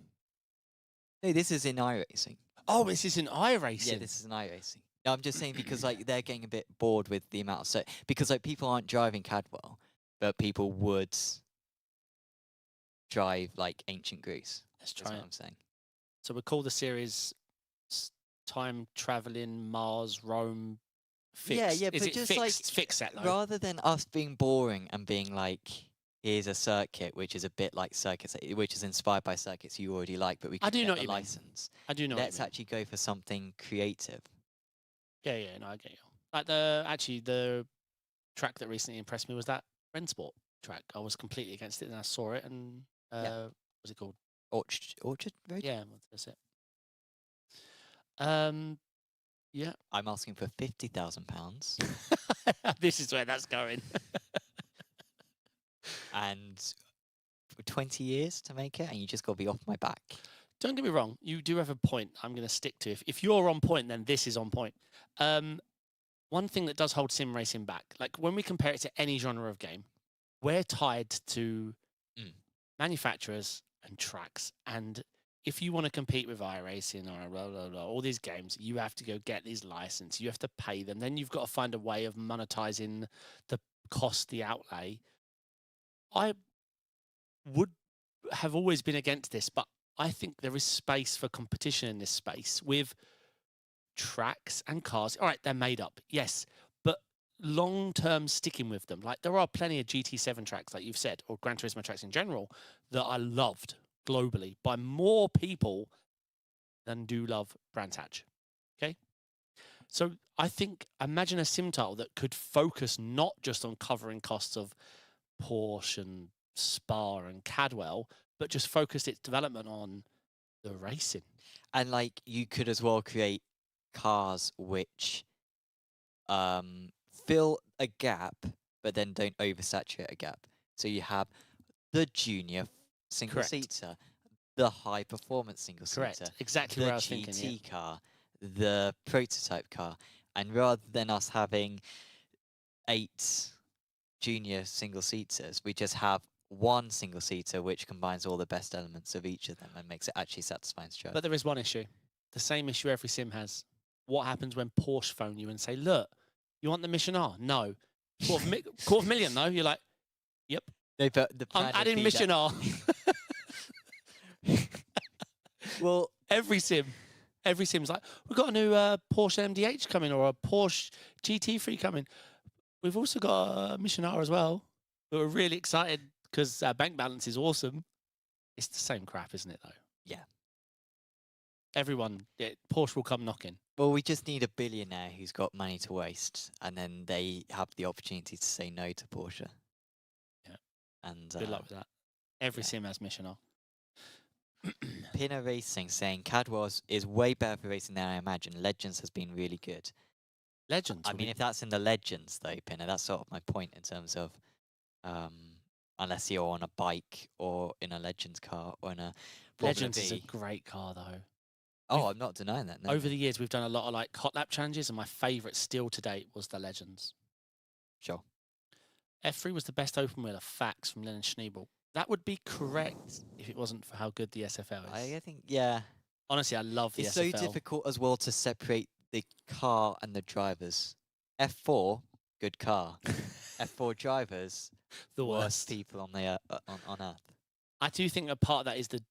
A: No, this is in iRacing.
B: Oh, this is in iRacing.
A: Yeah, this is in iRacing. No, I'm just saying because like they're getting a bit bored with the amount of because like people aren't driving Cadwell, but people would drive like ancient Greece.
B: Let's
A: That's
B: try
A: what
B: it.
A: I'm saying.
B: So we call the series Time Traveling Mars Rome Fixed.
A: Yeah,
B: Is
A: but
B: it
A: just
B: fixed? Fix that though.
A: Rather than us being boring and being like, here's a circuit which is a bit like circuits, which is inspired by circuits you already like, but we
B: I
A: can
B: do know
A: get
B: what
A: a
B: you mean.
A: license.
B: I do know. what you
A: Let's
B: mean.
A: actually go for something creative.
B: Yeah, no, I get you. Like the track that recently impressed me was that Rensport track. I was completely against it, and I saw it, and what's it called?
A: Orchard Road?
B: Yeah, that's it. Yeah.
A: I'm asking for £50,000
B: This is where that's going.
A: and for 20 years to make it, and you just got to be off my back.
B: Don't get me wrong. You do have a point I'm going to stick to. If you're on point, then this is on point. One thing that does hold sim racing back, like when we compare it to any genre of game, we're tied to manufacturers and tracks. And if you want to compete with iRacing or all these games, you have to go get these licenses. You have to pay them. Then you've got to find a way of monetizing the cost, the outlay. I would have always been against this, but I think there is space for competition in this space with tracks and cars. All right, they're made up, yes, but long-term sticking with them. Like there are plenty of GT7 tracks, like you've said, or Gran Turismo tracks in general, that I loved globally by more people than do love Brands Hatch. Okay? So I think, imagine a sim title that could focus not just on covering costs of Porsche and Spa and Cadwell, but just focused its development on the racing.
A: And like you could as well create cars which fill a gap, but then don't oversaturate a gap. So you have the junior single
B: Correct.
A: seater, the high performance single
B: Correct.
A: seater,
B: Exactly
A: the
B: where I was
A: GT
B: thinking. Yeah.
A: car, the prototype car, and rather than us having 8 junior single seaters, we just have one single seater which combines all the best elements of each of them and makes it actually satisfying to drive.
B: But there is one issue. The same issue every sim has. What happens when Porsche phone you and say, look, you want the Mission R? No. Quarter of a million, though? You're like, yep.
A: No, but the
B: I'm
A: plan would
B: adding
A: be
B: Mission R.
A: well,
B: Every sim's like, we've got a new Porsche MDH coming or a Porsche GT3 coming. We've also got a Mission R as well. We're really excited because our bank balance is awesome. It's the same crap, isn't it, though?
A: yeah.
B: Porsche will come knocking.
A: Well, we just need a billionaire who's got money to waste, and then they have the opportunity to say no to Porsche.
B: Yeah.
A: And
B: Good luck with that. Every
A: yeah.
B: sim has Mission R.
A: Pinner Racing saying Cadwell is way better for racing than I imagine. Legends has been really good.
B: Legends.
A: I mean, if that's in the Legends, though, Pinner, that's sort of my point in terms of unless you're on a bike or in a Legends car or in a Formula
B: Legends is a
A: V.
B: great car, though.
A: Oh, I'm not denying that. No.
B: Over the years, we've done a lot of like hot lap challenges, and my favourite still to date was the Legends.
A: Sure.
B: F3 was the best open wheeler. Facts from Lennon Schneebel. That would be correct if it wasn't for how good the SFL is.
A: I think, yeah.
B: Honestly, I love the
A: It's
B: SFL.
A: so difficult as well to separate the car and the drivers. F4, good car. F4 drivers,
B: The
A: worst
B: worst.
A: people on the on earth.
B: I do think a part of that is the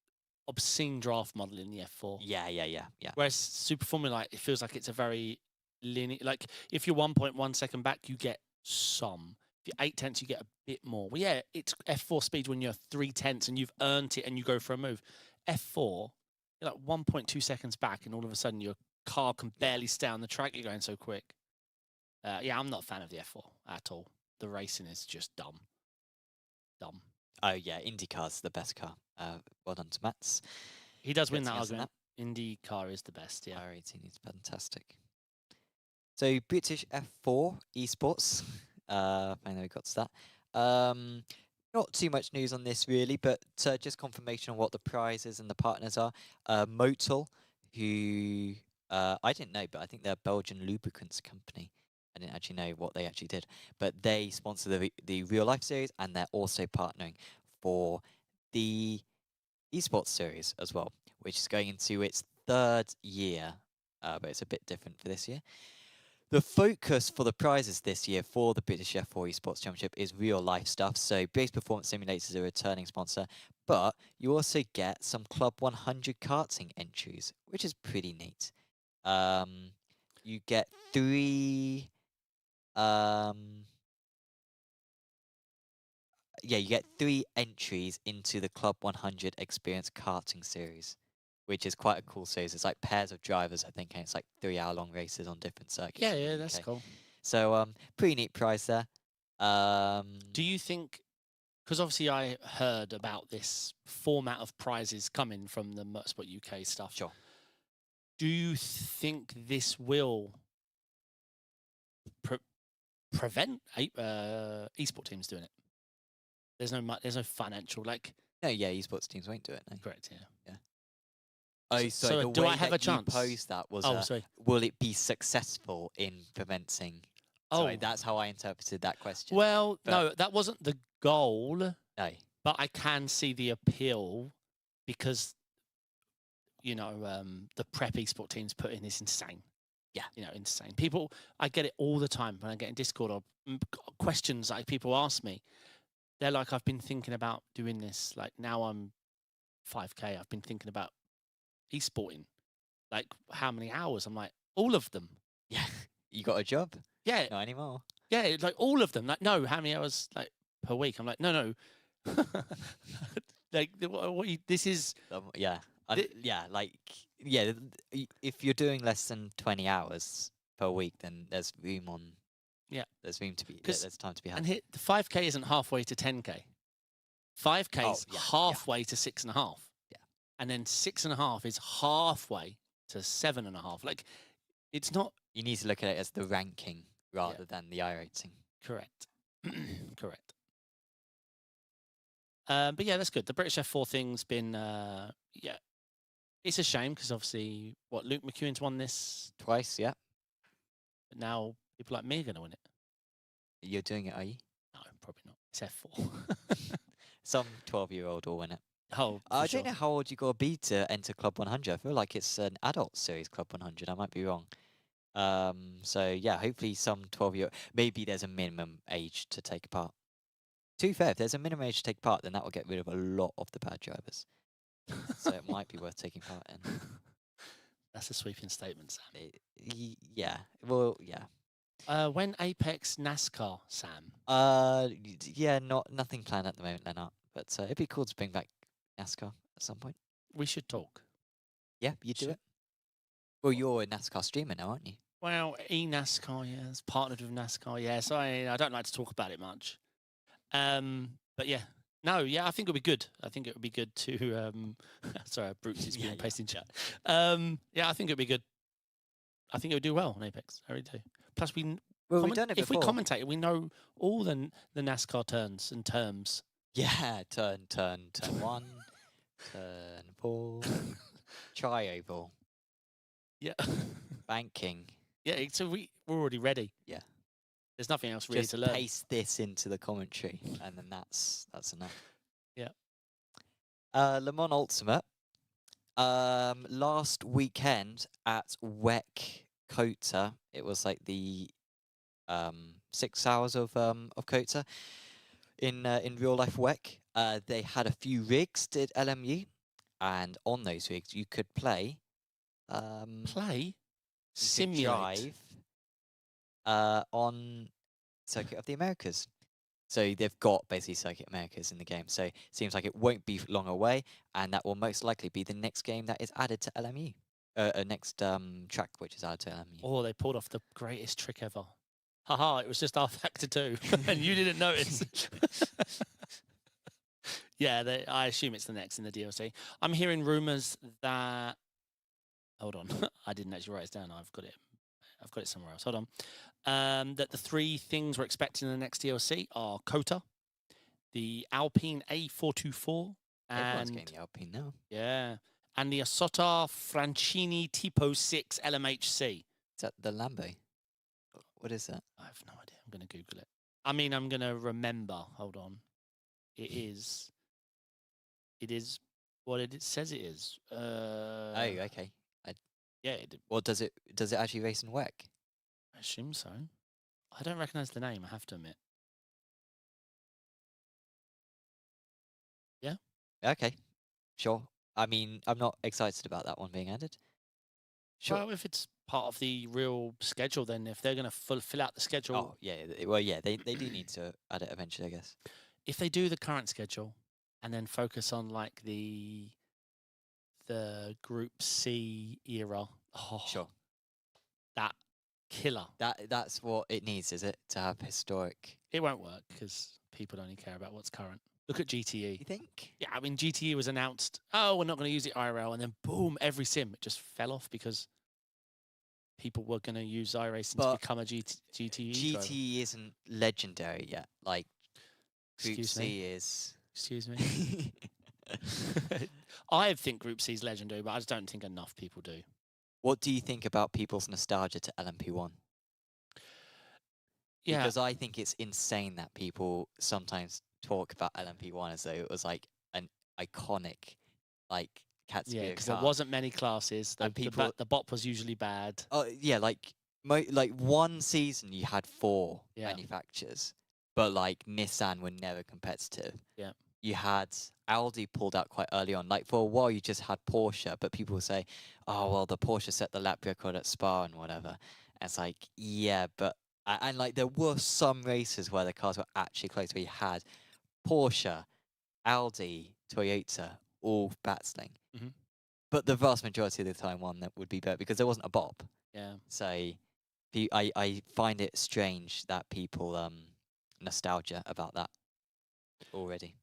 B: obscene draft model in the F4.
A: Yeah.
B: Whereas Super Formula, like, it feels like it's a very linear. Like, if you're 1.1 second back, you get some. If you're 8/10, you get a bit more. Well, yeah, it's F4 speed when you're 3/10 and you've earned it and you go for a move. F4, you're like 1.2 seconds back, and all of a sudden your car can barely stay on the track. You're going so quick. Yeah, I'm not a fan of the F4 at all. The racing is just dumb. Dumb.
A: Oh yeah, IndyCar's the best car. Well done to Mats.
B: He does win
A: Getting
B: that
A: us on
B: argument. IndyCar is the best, yeah.
A: R18 is fantastic. So British F4 Esports. Finally we got to that. Not too much news on this really, but just confirmation on what the prizes and the partners are. Motul, who I didn't know, but I think they're a Belgian lubricants company. I didn't actually know what they actually did, but they sponsor the Real Life series, and they're also partnering for the Esports series as well, which is going into its 3rd year, but it's a bit different for this year. The focus for the prizes this year for the British F4 Esports Championship is real life stuff. So Base Performance Simulators are a returning sponsor, but you also get some Club 100 karting entries, which is pretty neat. You get 3. You get 3 entries into the Club 100 Experience Karting Series, which is quite a cool series. It's like pairs of drivers, I think, and it's like 3-hour-long races on different circuits.
B: Yeah, that's cool.
A: So, pretty neat prize there.
B: Do you think, because obviously I heard about this format of prizes coming from the Motorsport UK stuff.
A: Sure.
B: Do you think this will prevent esports teams doing it? There's no financial, like.
A: No, yeah, esports teams won't do it. No.
B: Correct, yeah.
A: Oh,
B: So
A: the
B: do
A: way
B: I have
A: that
B: a chance?
A: you posed that was,
B: Sorry.
A: will it be successful in preventing? Sorry, that's how I interpreted that question.
B: Well, no, that wasn't the goal.
A: No.
B: But I can see the appeal because, the prep esports teams put in is insane.
A: Yeah.
B: Insane. People, I get it all the time when I get in Discord or questions like people ask me. They're like, I've been thinking about doing this. Like, now I'm 5K. I've been thinking about esporting. Like, how many hours? I'm like, all of them.
A: Yeah. You got a job?
B: Yeah.
A: Not anymore.
B: Yeah, like all of them. Like, no, how many hours like per week? I'm like, no. Like, this is.
A: Yeah. If you're doing less than 20 hours per week, then there's room on
B: Yeah.
A: there's room to be.
B: 'Cause-
A: There's time to be had.
B: And hit the 5K isn't halfway to 10K. 5K is
A: yeah, yeah.
B: halfway to 6.5.
A: Yeah.
B: And then 6.5 is halfway to 7.5. Like, it's not
A: You need to look at it as the ranking rather than the iRacing.
B: correct. Correct. But yeah, that's good. The British F4 thing's been, it's a shame because obviously, Luke McEwen's won this,
A: Twice, yeah.
B: but now people like me are going to win it.
A: You're doing it, are you?
B: No, probably not. It's F4.
A: Some 12-year-old will win it.
B: Oh,
A: I
B: for
A: don't know
B: sure.
A: how old you got to be to enter Club 100. I feel like it's an adult series, Club 100. I might be wrong. So yeah, hopefully some 12-year. Maybe there's a minimum age to take part. To be fair, if there's a minimum age to take part, then that will get rid of a lot of the bad drivers. So it might be worth taking part in.
B: That's a sweeping statement, Sam.
A: Yeah. Well, yeah.
B: When Apex NASCAR, Sam?
A: Yeah. Nothing planned at the moment, Lennart. But it'd be cool to bring back NASCAR at some point.
B: We should talk.
A: Yeah, you do
B: Should-
A: it. Well, you're a NASCAR streamer now, aren't you?
B: Well, eNASCAR, yeah, it's partnered with NASCAR, yeah. So I don't like to talk about it much. But yeah, no, yeah, I think it'll be good. I think it would be good to. Sorry, Brooks is being pasted in chat. Yeah, I think it'll be good. I think it would do well on Apex. I really do. Plus,
A: Well, we've done it
B: if we
A: before.
B: commentate, we know all the NASCAR turns and terms.
A: Yeah, turn one, turn four, tri-oval,
B: Yeah,
A: banking.
B: yeah. So we're already ready.
A: Yeah.
B: There's nothing else really
A: Just
B: to learn.
A: paste this into the commentary, and then that's enough.
B: Yeah.
A: Le Mans Ultimate. Last weekend at WEC COTA, it was like the 6 hours of COTA in real life WEC. They had a few rigs, did LMU, and on those rigs you could play
B: Play,
A: you could
B: simulate.
A: drive on Circuit of the Americas. So they've got basically Circuit Americas in the game. So it seems like it won't be long away, and that will most likely be the next game that is added to LMU. Next track which is added to LMU.
B: Oh, they pulled off the greatest trick ever. Haha, it was just our Factor 2, and you didn't notice. Yeah, I assume it's the next in the DLC. I'm hearing rumours that... Hold on, I didn't actually write it down. I've got it somewhere else. Hold on. That the 3 things we're expecting in the next DLC are COTA, the Alpine A424,
A: Everyone's
B: and
A: getting the Alpine now.
B: yeah, and the Asota Francini Tipo 6 LMHC.
A: Is that the Lambo? What is that?
B: I have no idea. I'm going to Google it. I mean, I'm going to remember. Hold on. It is what it says it is.
A: Oh, okay.
B: Yeah,
A: Well, does it actually race in WEC?
B: I assume so. I don't recognise the name, I have to admit. Yeah?
A: Okay, sure. I mean, I'm not excited about that one being added. Sure.
B: Well, if it's part of the real schedule, then if they're going to fill out the schedule,
A: Oh, yeah. Well, yeah, they do need to add it eventually, I guess.
B: if they do the current schedule and then focus on like the Group C era,
A: Sure.
B: that killer.
A: That's what it needs, is it? To have historic.
B: It won't work because people only care about what's current. Look at GTE.
A: You think?
B: Yeah, I mean, GTE was announced, oh, we're not going to use it IRL, and then boom, every sim it just fell off because people were going to use iRacing to
A: But
B: become a GTE driver.
A: GTE isn't legendary yet. Like, Group
B: Excuse
A: C
B: me?
A: is.
B: Excuse me? I think Group C is legendary, but I just don't think enough people do.
A: What do you think about people's nostalgia to LMP1?
B: Yeah,
A: Because I think it's insane that people sometimes talk about LMP1 as though it was like an iconic, like, Katsuya
B: because
A: car.
B: there wasn't many classes.
A: And people-
B: The bot was usually bad.
A: Oh yeah, like like one season you had 4
B: Yeah.
A: manufacturers, but like Nissan were never competitive.
B: Yeah.
A: You had Audi pulled out quite early on. Like for a while you just had Porsche, but people would say, "Oh well, the Porsche set the lap record at Spa and whatever." And it's like, yeah, but and like there were some races where the cars were actually close, where you had Porsche, Audi, Toyota all battling.
B: Mhm.
A: But the vast majority of the time, one that would be better because there wasn't a bop.
B: Yeah.
A: So I find it strange that people nostalgia about that already.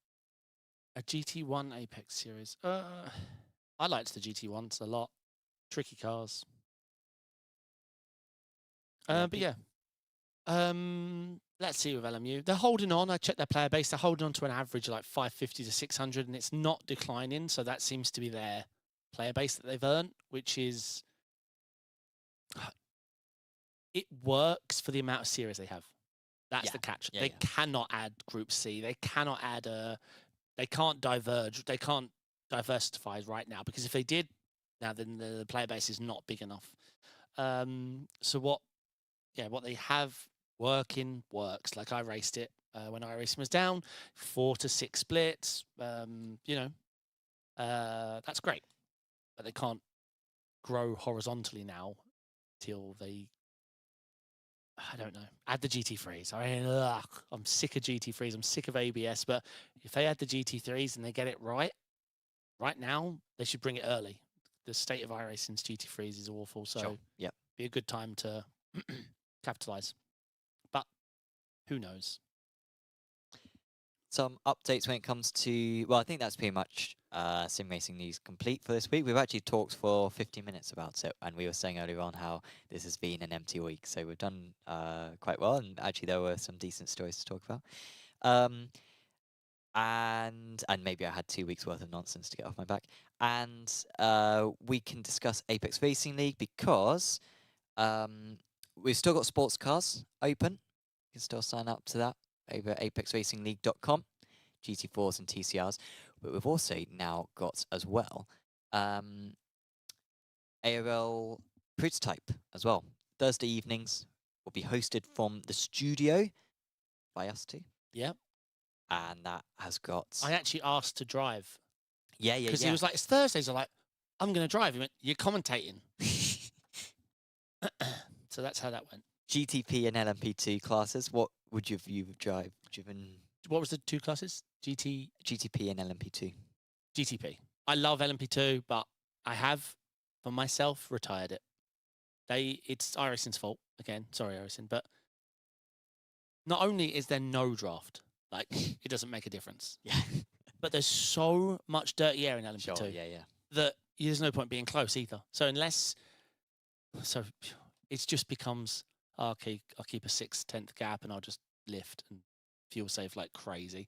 B: A GT1 Apex series. I liked the GT1s a lot. Tricky cars.
A: Yeah,
B: But yeah. Let's see with LMU. They're holding on. I checked their player base. They're holding on to an average of like 550 to 600, and it's not declining. So that seems to be their player base that they've earned, which is it works for the amount of series they have. That's the catch.
A: Yeah,
B: they
A: yeah.
B: cannot add Group C. They cannot add they can't diverge. They can't diversify right now, because if they did, now then the player base is not big enough. So what they have working works. Like I raced it when iRacing was down, 4 to 6 splits. That's great, but they can't grow horizontally now till they, I don't know, add the GT3s. I mean, I'm sick of GT3s. I'm sick of ABS. But if they add the GT3s and they get it right now, they should bring it early. The state of iRacing's GT3s is awful. So
A: Sure. Yep.
B: be a good time to capitalize. But who knows?
A: Some updates when it comes to, well, I think that's pretty much sim racing news complete for this week. We've actually talked for 50 minutes about it, and we were saying earlier on how this has been an empty week, so we've done quite well, and actually there were some decent stories to talk about. And maybe I had 2 weeks worth of nonsense to get off my back. And we can discuss Apex Racing League, because we've still got sports cars open. You can still sign up to that over at apexracingleague.com, GT4s and TCRs. But we've also now got as well ARL Prototype as well. Thursday evenings will be hosted from the studio by us two.
B: Yep.
A: And that has got...
B: I actually asked to drive.
A: Yeah.
B: Because he was like, it's Thursdays. I'm like, I'm going to drive. He went, you're commentating. So that's how that went.
A: GTP and LMP2 classes, what would you drive?
B: What was the 2 classes? GTP
A: and LMP2.
B: GTP. I love LMP2, but I have, for myself, retired it. It's iRacing's fault. Again, sorry, iRacing. But not only is there no draft, like, it doesn't make a difference.
A: Yeah.
B: But there's so much dirty air in LMP2
A: Sure, yeah.
B: that there's no point being close either. So it just becomes, okay, I'll keep a 6/10 gap and I'll just lift and fuel save like crazy.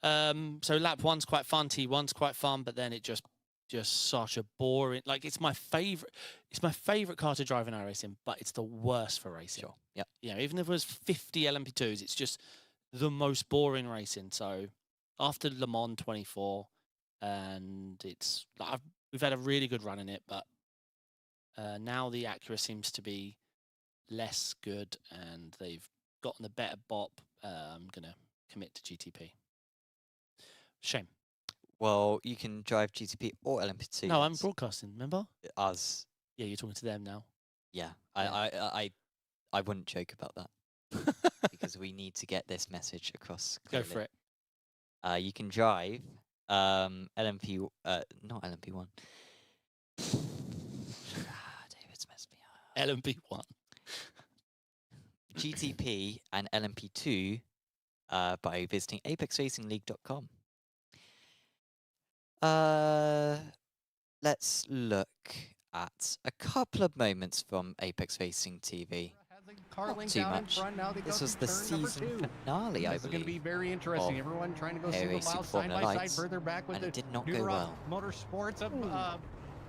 B: So lap 1's quite fun, T1's quite fun, but then it just such a boring, like, it's my favorite car to drive in iRacing, but it's the worst for racing.
A: Sure. Yep.
B: You know, even if it was 50 LMP2s, it's just the most boring racing. So after Le Mans 24, and it's like we've had a really good run in it, but now the Acura seems to be less good, and they've gotten a better bop. I'm gonna commit to GTP. Shame.
A: Well, you can drive GTP or LMP2.
B: No, I'm broadcasting. Remember?
A: Us.
B: Yeah, you're talking to them now.
A: Yeah.
B: Yeah.
A: I wouldn't joke about that because we need to get this message across clearly.
B: Go for it.
A: You can drive LMP, not LMP1. David's messed me up.
B: LMP1.
A: GTP and LMP2 by visiting apexracingleague.com. Let's look at a couple of moments from Apex Racing TV. Not too much. This was the season finale, I
D: This is going to be
A: believe,
D: very interesting. Everyone trying to go single
A: ARL
D: file
A: Superformula
D: side by side
A: Lights,
D: further back with
A: and
D: the
A: it did not
D: New
A: go
D: Rock
A: well.
D: Motorsports.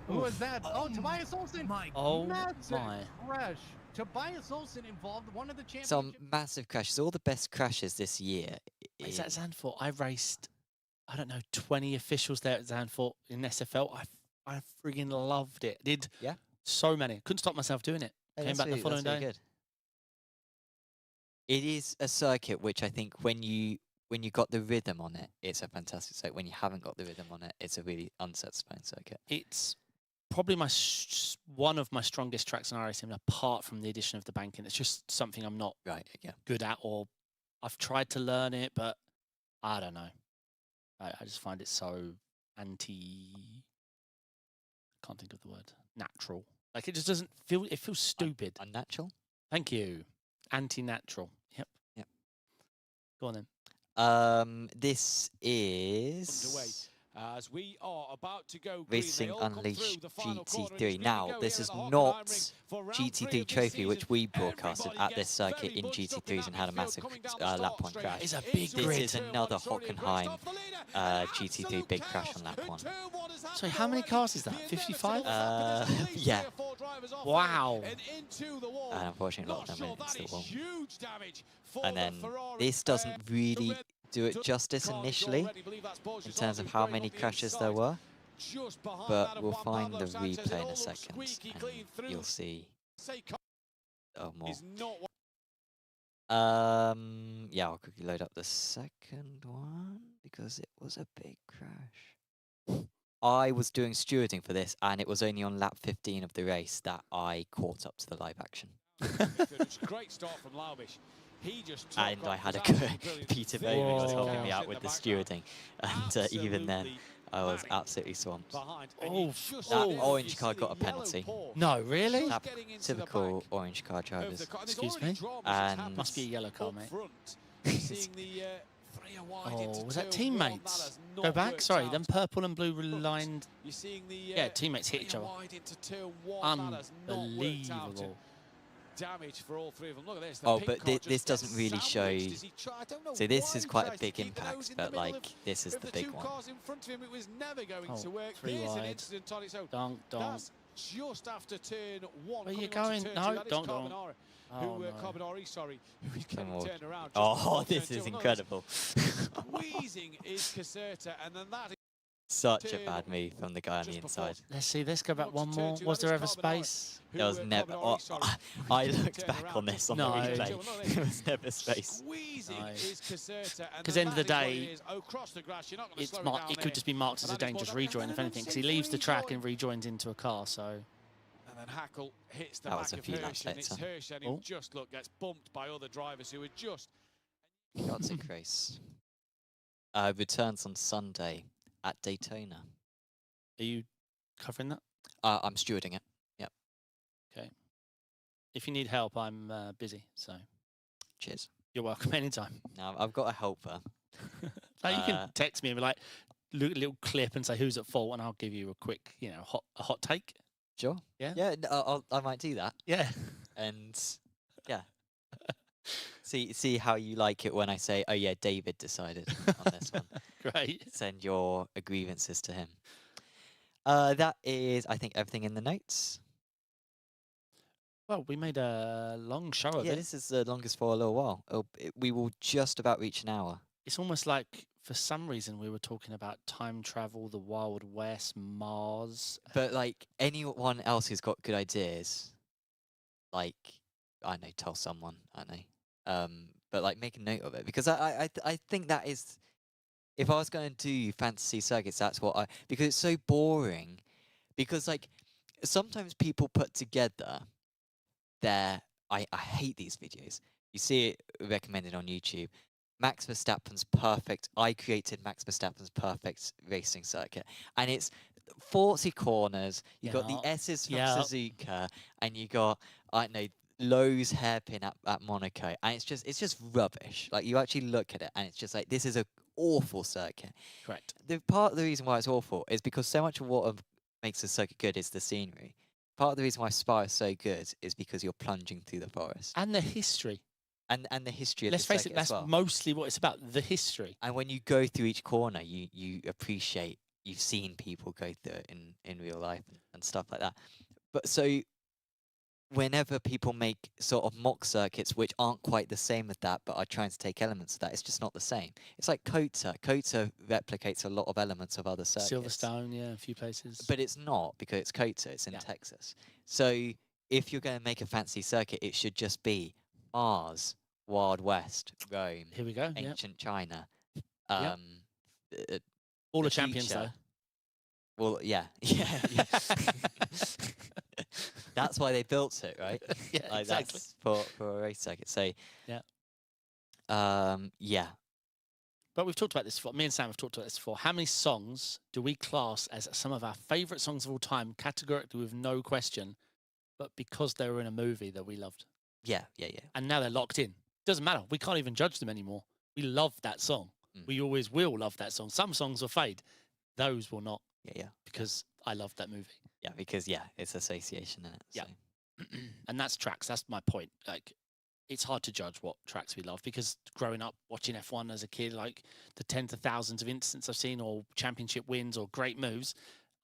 D: Who was that? Oh, Tobias Olsen.
B: Oh
D: Massive
B: my.
D: crash. Tobias Olsen involved one of the championship.
A: Some massive crashes, all the best crashes this year.
B: Is that Zandvoort? I raced, I don't know, 20 officials there at Zandvoort in SFL. I friggin' loved it. Did so many. Couldn't stop myself doing it. Came back the following day.
A: Good. It is a circuit which I think when you got the rhythm on it, it's a fantastic circuit. When you haven't got the rhythm on it, it's a really unsatisfying circuit.
B: It's probably one of my strongest tracks in iRacing, apart from the addition of the banking. It's just something I'm not good at, or I've tried to learn it, but I don't know. I just find it so can't think of the word, natural. Like, it just doesn't feel, it feels stupid.
A: Unnatural?
B: Thank you. Anti-natural. Yep.
A: Yep.
B: Go on then.
A: This is
E: As we are about to go
A: Racing
E: green, they all come
A: Unleashed
E: through the final corner, and
A: GT3.
E: it's
A: Now,
E: been
A: this
E: here
A: is
E: at the
A: not
E: Hockenheim Ring for round
A: GT3
E: 3 of this
A: Trophy, which
E: season.
A: we broadcasted
E: Everybody
A: at this
E: gets
A: circuit
E: very
A: in
E: bunched up
A: GT3s
E: in
A: and
E: that
A: had a
E: midfield
A: massive
E: coming down the
A: lap
E: start
A: one
E: straight.
A: crash.
B: It's a big
E: Into
A: This
B: grid.
A: is
E: turn one,
A: another
E: it's already
A: Hockenheim
E: brushed off the leader.
A: GT3 big crash on lap one.
B: Sorry, how many cars is that? 55?
A: Yeah.
B: Wow.
A: And unfortunately, a lot of them went into the wall. And then this doesn't really do it justice initially in terms of how many crashes there were. But we'll find the replay in a second and you'll see more. Yeah, I'll quickly load up the second one because it was a big crash. I was doing stewarding for this and it was only on lap 15 of the race that I caught up to the live action.
E: Great start from Laubish.
A: And I had a Peter Bowman was helping me out with the stewarding, and even then I was absolutely swamped. That orange car got a penalty.
B: No, really?
A: Typical orange car drivers.
B: Excuse me?
A: And
B: Must be a yellow car, mate. Oh, was that teammates? Go back. Sorry, them purple and blue lined. Yeah, teammates hit each other. Unbelievable.
E: Damage for all three of them. Look at this.
A: Oh, but this doesn't really show. So this is quite a big impact, but like this is the big one.
B: Oh, 3 wide. Donk, donk.
E: Just after turn 1.
B: Where are you going? No, donk, donk. Oh, no.
E: Carbonari, sorry, who is getting turned around.
A: Oh, this is incredible.
E: Squeezing is Caserta, and then that is
A: such a bad move from the guy on the inside.
B: Let's see, let's go back one more. Was there ever space?
A: There was never. Oh, I looked back on this on the replay. There was never space.
B: Because end of the day, it could just be marked as a dangerous rejoin, if anything, because he leaves the track and rejoins into a car. So.
E: And then Hackle hits the
A: That
E: back
A: was a
E: of
A: few
E: Hirsch,
A: laps
E: and it's
A: later.
E: Hirsch, and he just gets bumped by other drivers who are just.
A: Chaotic race. Returns on Sunday at Daytona.
B: Are you covering that?
A: I'm stewarding it. Yep.
B: Okay. If you need help, I'm busy, so.
A: Cheers.
B: You're welcome anytime.
A: Now I've got a helper.
B: Like you can text me and be like, little clip and say who's at fault, and I'll give you a quick, a hot take.
A: Sure.
B: Yeah.
A: Yeah. I might do that.
B: Yeah.
A: And yeah. See how you like it when I say, oh yeah, David decided on this one.
B: Great.
A: Send your grievances to him. That is, I think, everything in the notes.
B: Well, we made a long show of
A: Yeah,
B: it.
A: this is the longest for a little while. We will just about reach an hour.
B: It's almost like, for some reason, we were talking about time travel, the Wild West, Mars.
A: But like anyone else who's got good ideas, like I know, tell someone, I know. But like make a note of it because I think that is, if I was going to do fantasy circuits, that's what because it's so boring. Because like sometimes people put together I hate these videos. You see it recommended on YouTube. Max Verstappen's perfect. I created Max Verstappen's perfect racing circuit, and it's 40 corners. You got the S's from Suzuka, and you got I don't know Lowe's hairpin at Monaco, and it's just rubbish. Like you actually look at it, and it's just like this is a awful circuit.
B: Correct.
A: The part of the reason why it's awful is because so much of what makes the circuit good is the scenery. Part of the reason why Spa is so good is because you're plunging through the forest.
B: And the history.
A: And the history of
B: Let's
A: the
B: face
A: circuit
B: it, that's
A: as well.
B: mostly what it's about, the history.
A: And when you go through each corner, you appreciate, you've seen people go through it in real life and stuff like that. But so whenever people make sort of mock circuits which aren't quite the same as that, but are trying to take elements of that, it's just not the same. It's like COTA. COTA replicates a lot of elements of other circuits.
B: Silverstone, yeah, a few places.
A: But it's not, because it's COTA, it's in Texas. So if you're going to make a fancy circuit, it should just be Mars, Wild West, Rome,
B: Here we go.
A: ancient China.
B: All the champions, though.
A: Well, yeah. That's why they built it, right?
B: Yeah,
A: like
B: exactly.
A: That's for a race circuit. So, yeah.
B: But we've talked about this before. Me and Sam have talked about this before. How many songs do we class as some of our favourite songs of all time, categorically with no question, but because they were in a movie that we loved?
A: Yeah.
B: and now they're locked in. Doesn't matter. We can't even judge them anymore. We love that song. We always will love that song. Some songs will fade. Those will not.
A: Yeah.
B: Because I love that movie.
A: Yeah, because it's association in it.
B: Yeah.
A: So.
B: And that's tracks. That's my point. Like, it's hard to judge what tracks we love because growing up watching F1 as a kid, like the tens of thousands of incidents I've seen or championship wins or great moves,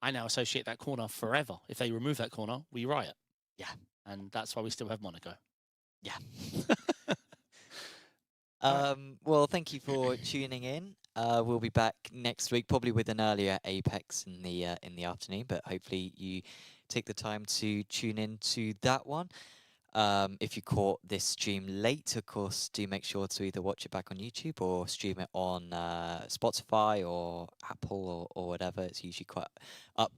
B: I now associate that corner forever. If they remove that corner, we riot.
A: Yeah.
B: And that's why we still have Monaco.
A: Yeah. Well, thank you for tuning in. We'll be back next week, probably with an earlier Apex in the afternoon, but hopefully you take the time to tune in to that one. If you caught this stream late, of course, do make sure to either watch it back on YouTube or stream it on Spotify or Apple or whatever. It's usually quite up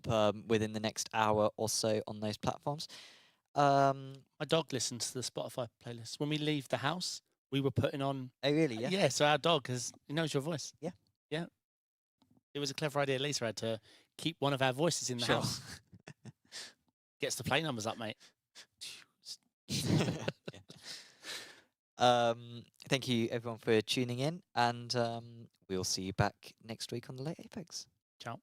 A: within the next hour or so on those platforms.
B: My dog listens to the Spotify playlist. When we leave the house, we were putting on...
A: Oh, really? Yeah.
B: Yeah, so our dog, he knows your voice.
A: Yeah.
B: Yeah. It was a clever idea Lisa had to keep one of our voices in the house. Gets the play numbers up, mate.
A: Thank you, everyone, for tuning in, and we'll see you back next week on the Late Apex.
B: Ciao.